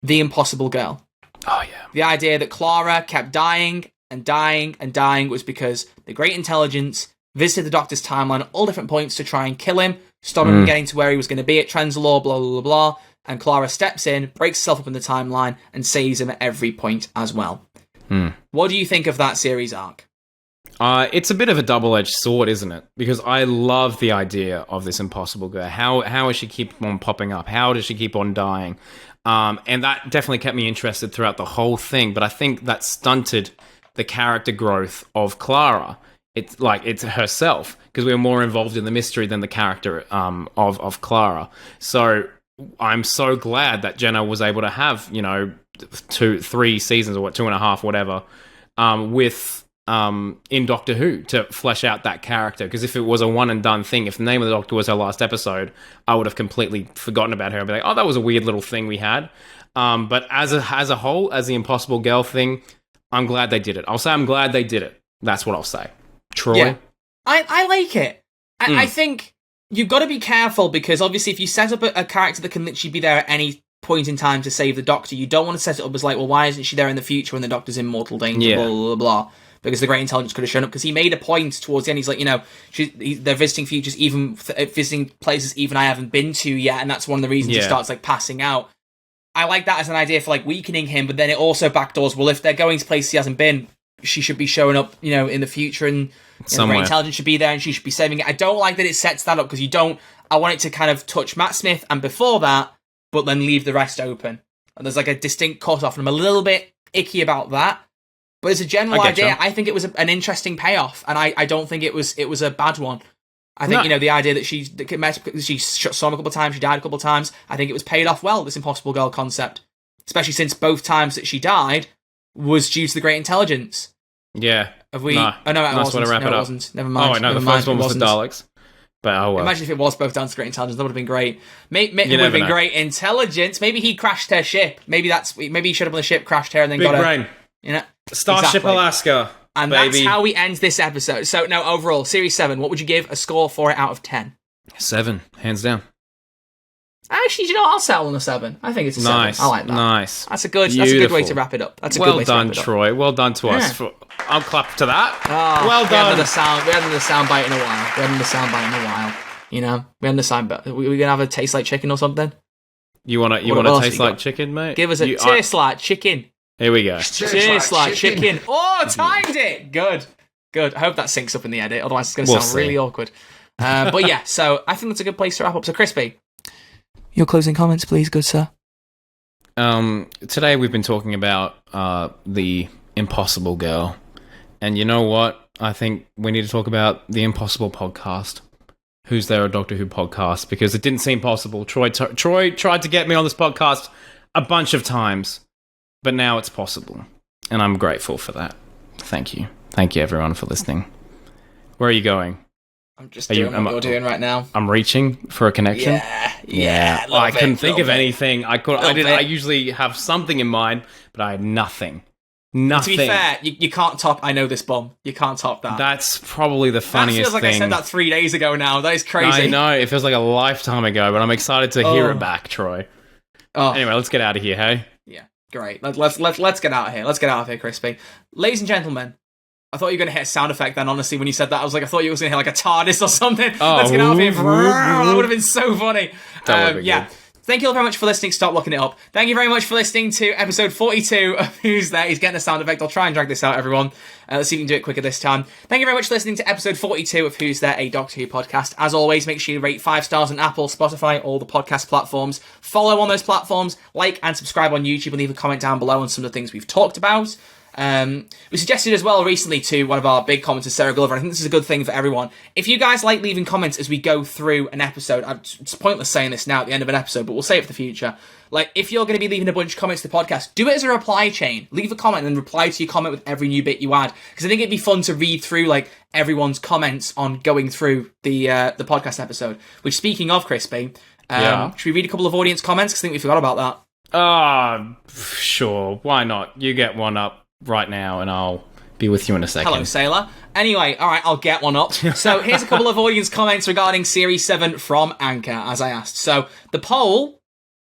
The Impossible Girl. Oh, yeah. The idea that Clara kept dying and dying and dying was because the Great Intelligence visited the Doctor's timeline at all different points to try and kill him, stop him from getting to where he was going to be at Trenzalore, blah, blah, blah, blah. And Clara steps in, breaks herself up in the timeline, and saves him at every point as well. What do you think of that series arc? It's a bit of a double-edged sword, isn't it? Because I love the idea of this Impossible Girl. How does she keep on popping up? How does she keep on dying? And that definitely kept me interested throughout the whole thing. But I think that stunted the character growth of Clara. It's herself, because we were more involved in the mystery than the character of Clara. So I'm so glad that Jenna was able to have 3 seasons, or 2.5, whatever, in Doctor Who to flesh out that character. Because if it was a one and done thing, if the name of the Doctor was her last episode, I would have completely forgotten about her and be like, oh, that was a weird little thing we had. But as a whole, as the Impossible Girl thing, I'm glad they did it. I'll say I'm glad they did it. That's what I'll say. Troy? Yeah. I like it. I think you've got to be careful, because obviously if you set up a character that can literally be there at any point in time to save the Doctor, you don't want to set it up as like, well, why isn't she there in the future when the Doctor's in mortal danger, blah, blah, blah. Because the Great Intelligence could have shown up, because he made a point towards the end. He's like, they're visiting futures, even visiting places even I haven't been to yet, and that's one of the reasons he starts like passing out. I like that as an idea for like weakening him, but then it also backdoors, well, if they're going to places he hasn't been, she should be showing up, in the future, and the Great Intelligence should be there, and she should be saving it. I don't like that it sets that up, because I want it to kind of touch Matt Smith and before that, but then leave the rest open. And there's like a distinct cut-off, and I'm a little bit icky about that. But as a general idea, I think it was an interesting payoff, and I don't think it was a bad one. I think, the idea that she saw him a couple of times, she died a couple of times, I think it was paid off well, this Impossible Girl concept. Especially since both times that she died was due to the Great Intelligence. Yeah. Have we... No. Oh, no, it wasn't. Wrap it up. It wasn't. Never mind. Oh, no, the first one was the Daleks. But oh well. Imagine if it was both down to Great Intelligence, that would have been great. It would have been great intelligence. Maybe he crashed her ship. Maybe he showed up on the ship, crashed her, and then Big got brain. Starship Alaska. And baby. That's how we end this episode. So, now, overall, Series 7, what would you give a score for it out of 10? 7, hands down. Actually, do you know what? I'll settle on a 7. I think it's a 7. I like that. Nice. That's a good way to wrap it up. That's a good way to wrap it up. Well done, Troy. Well done to us. I'll clap to that. Oh, well done. We hadn't had a sound bite in a while. You know, we hadn't a sound bite. We're gonna have a taste like chicken or something. You want to taste like chicken, mate? Give us a taste like chicken. Here we go. Taste like chicken. Oh, timed it. Good. I hope that syncs up in the edit. Otherwise, it's gonna sound really awkward. But yeah, so I think that's a good place to wrap up. So, Crispy, your closing comments, please, good sir. Today we've been talking about the Impossible Girl, and you know what? I think we need to talk about the Impossible podcast. Who's There, a Doctor Who podcast? Because it didn't seem possible. Troy tried to get me on this podcast a bunch of times, but now it's possible, and I'm grateful for that. Thank you, everyone, for listening. Where are you going? I'm just doing what you're doing right now. I'm reaching for a connection. Yeah. I couldn't think of anything. I usually have something in mind, but I had nothing. Nothing. To be fair, you can't top I Know This Bum. You can't top that. That's probably the funniest thing. That feels like I said that 3 days ago now. That is crazy. I know. It feels like a lifetime ago, but I'm excited to hear it back, Troy. Anyway, let's get out of here, hey? Yeah, great. Let's get out of here. Let's get out of here, Crispy. Ladies and gentlemen, I thought you were going to hit a sound effect then, honestly, when you said that. I was like, I thought you were going to hit like a TARDIS or something. Let's get out of here. That would have been so funny. Good. Thank you all very much for listening. Stop looking it up. Thank you very much for listening to episode 42 of Who's There. He's getting a sound effect. I'll try and drag this out, everyone. Let's see if we can do it quicker this time. Thank you very much for listening to episode 42 of Who's There, a Doctor Who podcast. As always, make sure you rate 5 stars on Apple, Spotify, all the podcast platforms. Follow on those platforms, like and subscribe on YouTube, and leave a comment down below on some of the things we've talked about. We suggested as well recently to one of our big commenters, Sarah Gulliver, I think this is a good thing for everyone. If you guys like leaving comments as we go through an episode, it's pointless saying this now at the end of an episode, but we'll say it for the future. Like, if you're going to be leaving a bunch of comments to the podcast, do it as a reply chain. Leave a comment and then reply to your comment with every new bit you add. Because I think it'd be fun to read through, like, everyone's comments on going through the podcast episode. Which, speaking of, Crispy, should we read a couple of audience comments? Because I think we forgot about that. Sure. Why not? You get one up right now, and I'll be with you in a second. Hello, Sailor. Anyway, alright, I'll get one up. So, here's a couple of audience comments regarding Series 7 from Anchor, as I asked. So, the poll...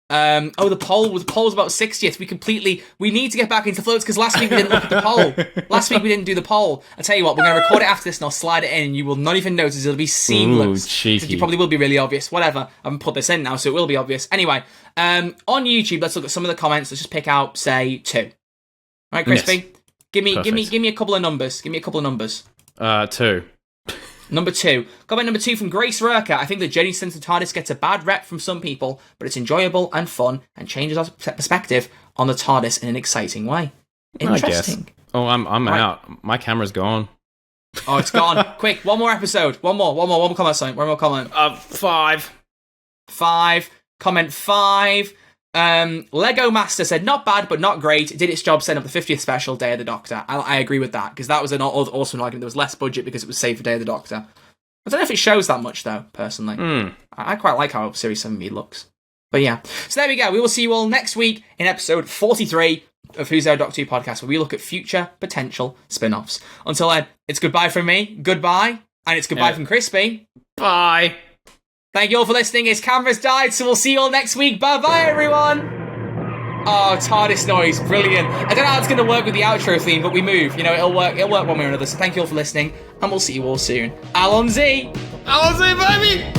the poll was about 60th. We need to get back into floats, because last week we didn't look at the poll. Last week we didn't do the poll. I'll tell you what, we're going to record it after this and I'll slide it in, and you will not even notice. It'll be seamless. Ooh, cheeky. It probably will be really obvious. Whatever. I haven't put this in now, so it will be obvious. Anyway, on YouTube, let's look at some of the comments. Let's just pick out, say, 2. Alright, Crispy? Yes. Give me a couple of numbers. 2. Number 2. Comment number 2 from Grace Rurker. I think the Journey to the TARDIS gets a bad rep from some people, but it's enjoyable and fun and changes our perspective on the TARDIS in an exciting way. Interesting. Oh, I'm out. My camera's gone. Oh, it's gone. Quick, one more episode. One more comment, son. One more comment. 5. 5. Comment 5. Lego Master said, not bad, but not great. It did its job setting up the 50th special, Day of the Doctor. I agree with that, because that was an awesome argument. There was less budget because it was saved for Day of the Doctor. I don't know if it shows that much, though, personally. I quite like how Series 7B looks. But yeah. So there we go. We will see you all next week in episode 43 of Who's There, Doctor Who podcast, where we look at future potential spin-offs. Until then, it's goodbye from me, goodbye, and it's goodbye from Crispy. Bye. Thank you all for listening. His camera's died, so we'll see you all next week. Bye-bye, everyone. Oh, TARDIS noise. Brilliant. I don't know how it's going to work with the outro theme, but we move. You know, it'll work one way or another. So thank you all for listening, and we'll see you all soon. Alonzi! Alonzi, baby!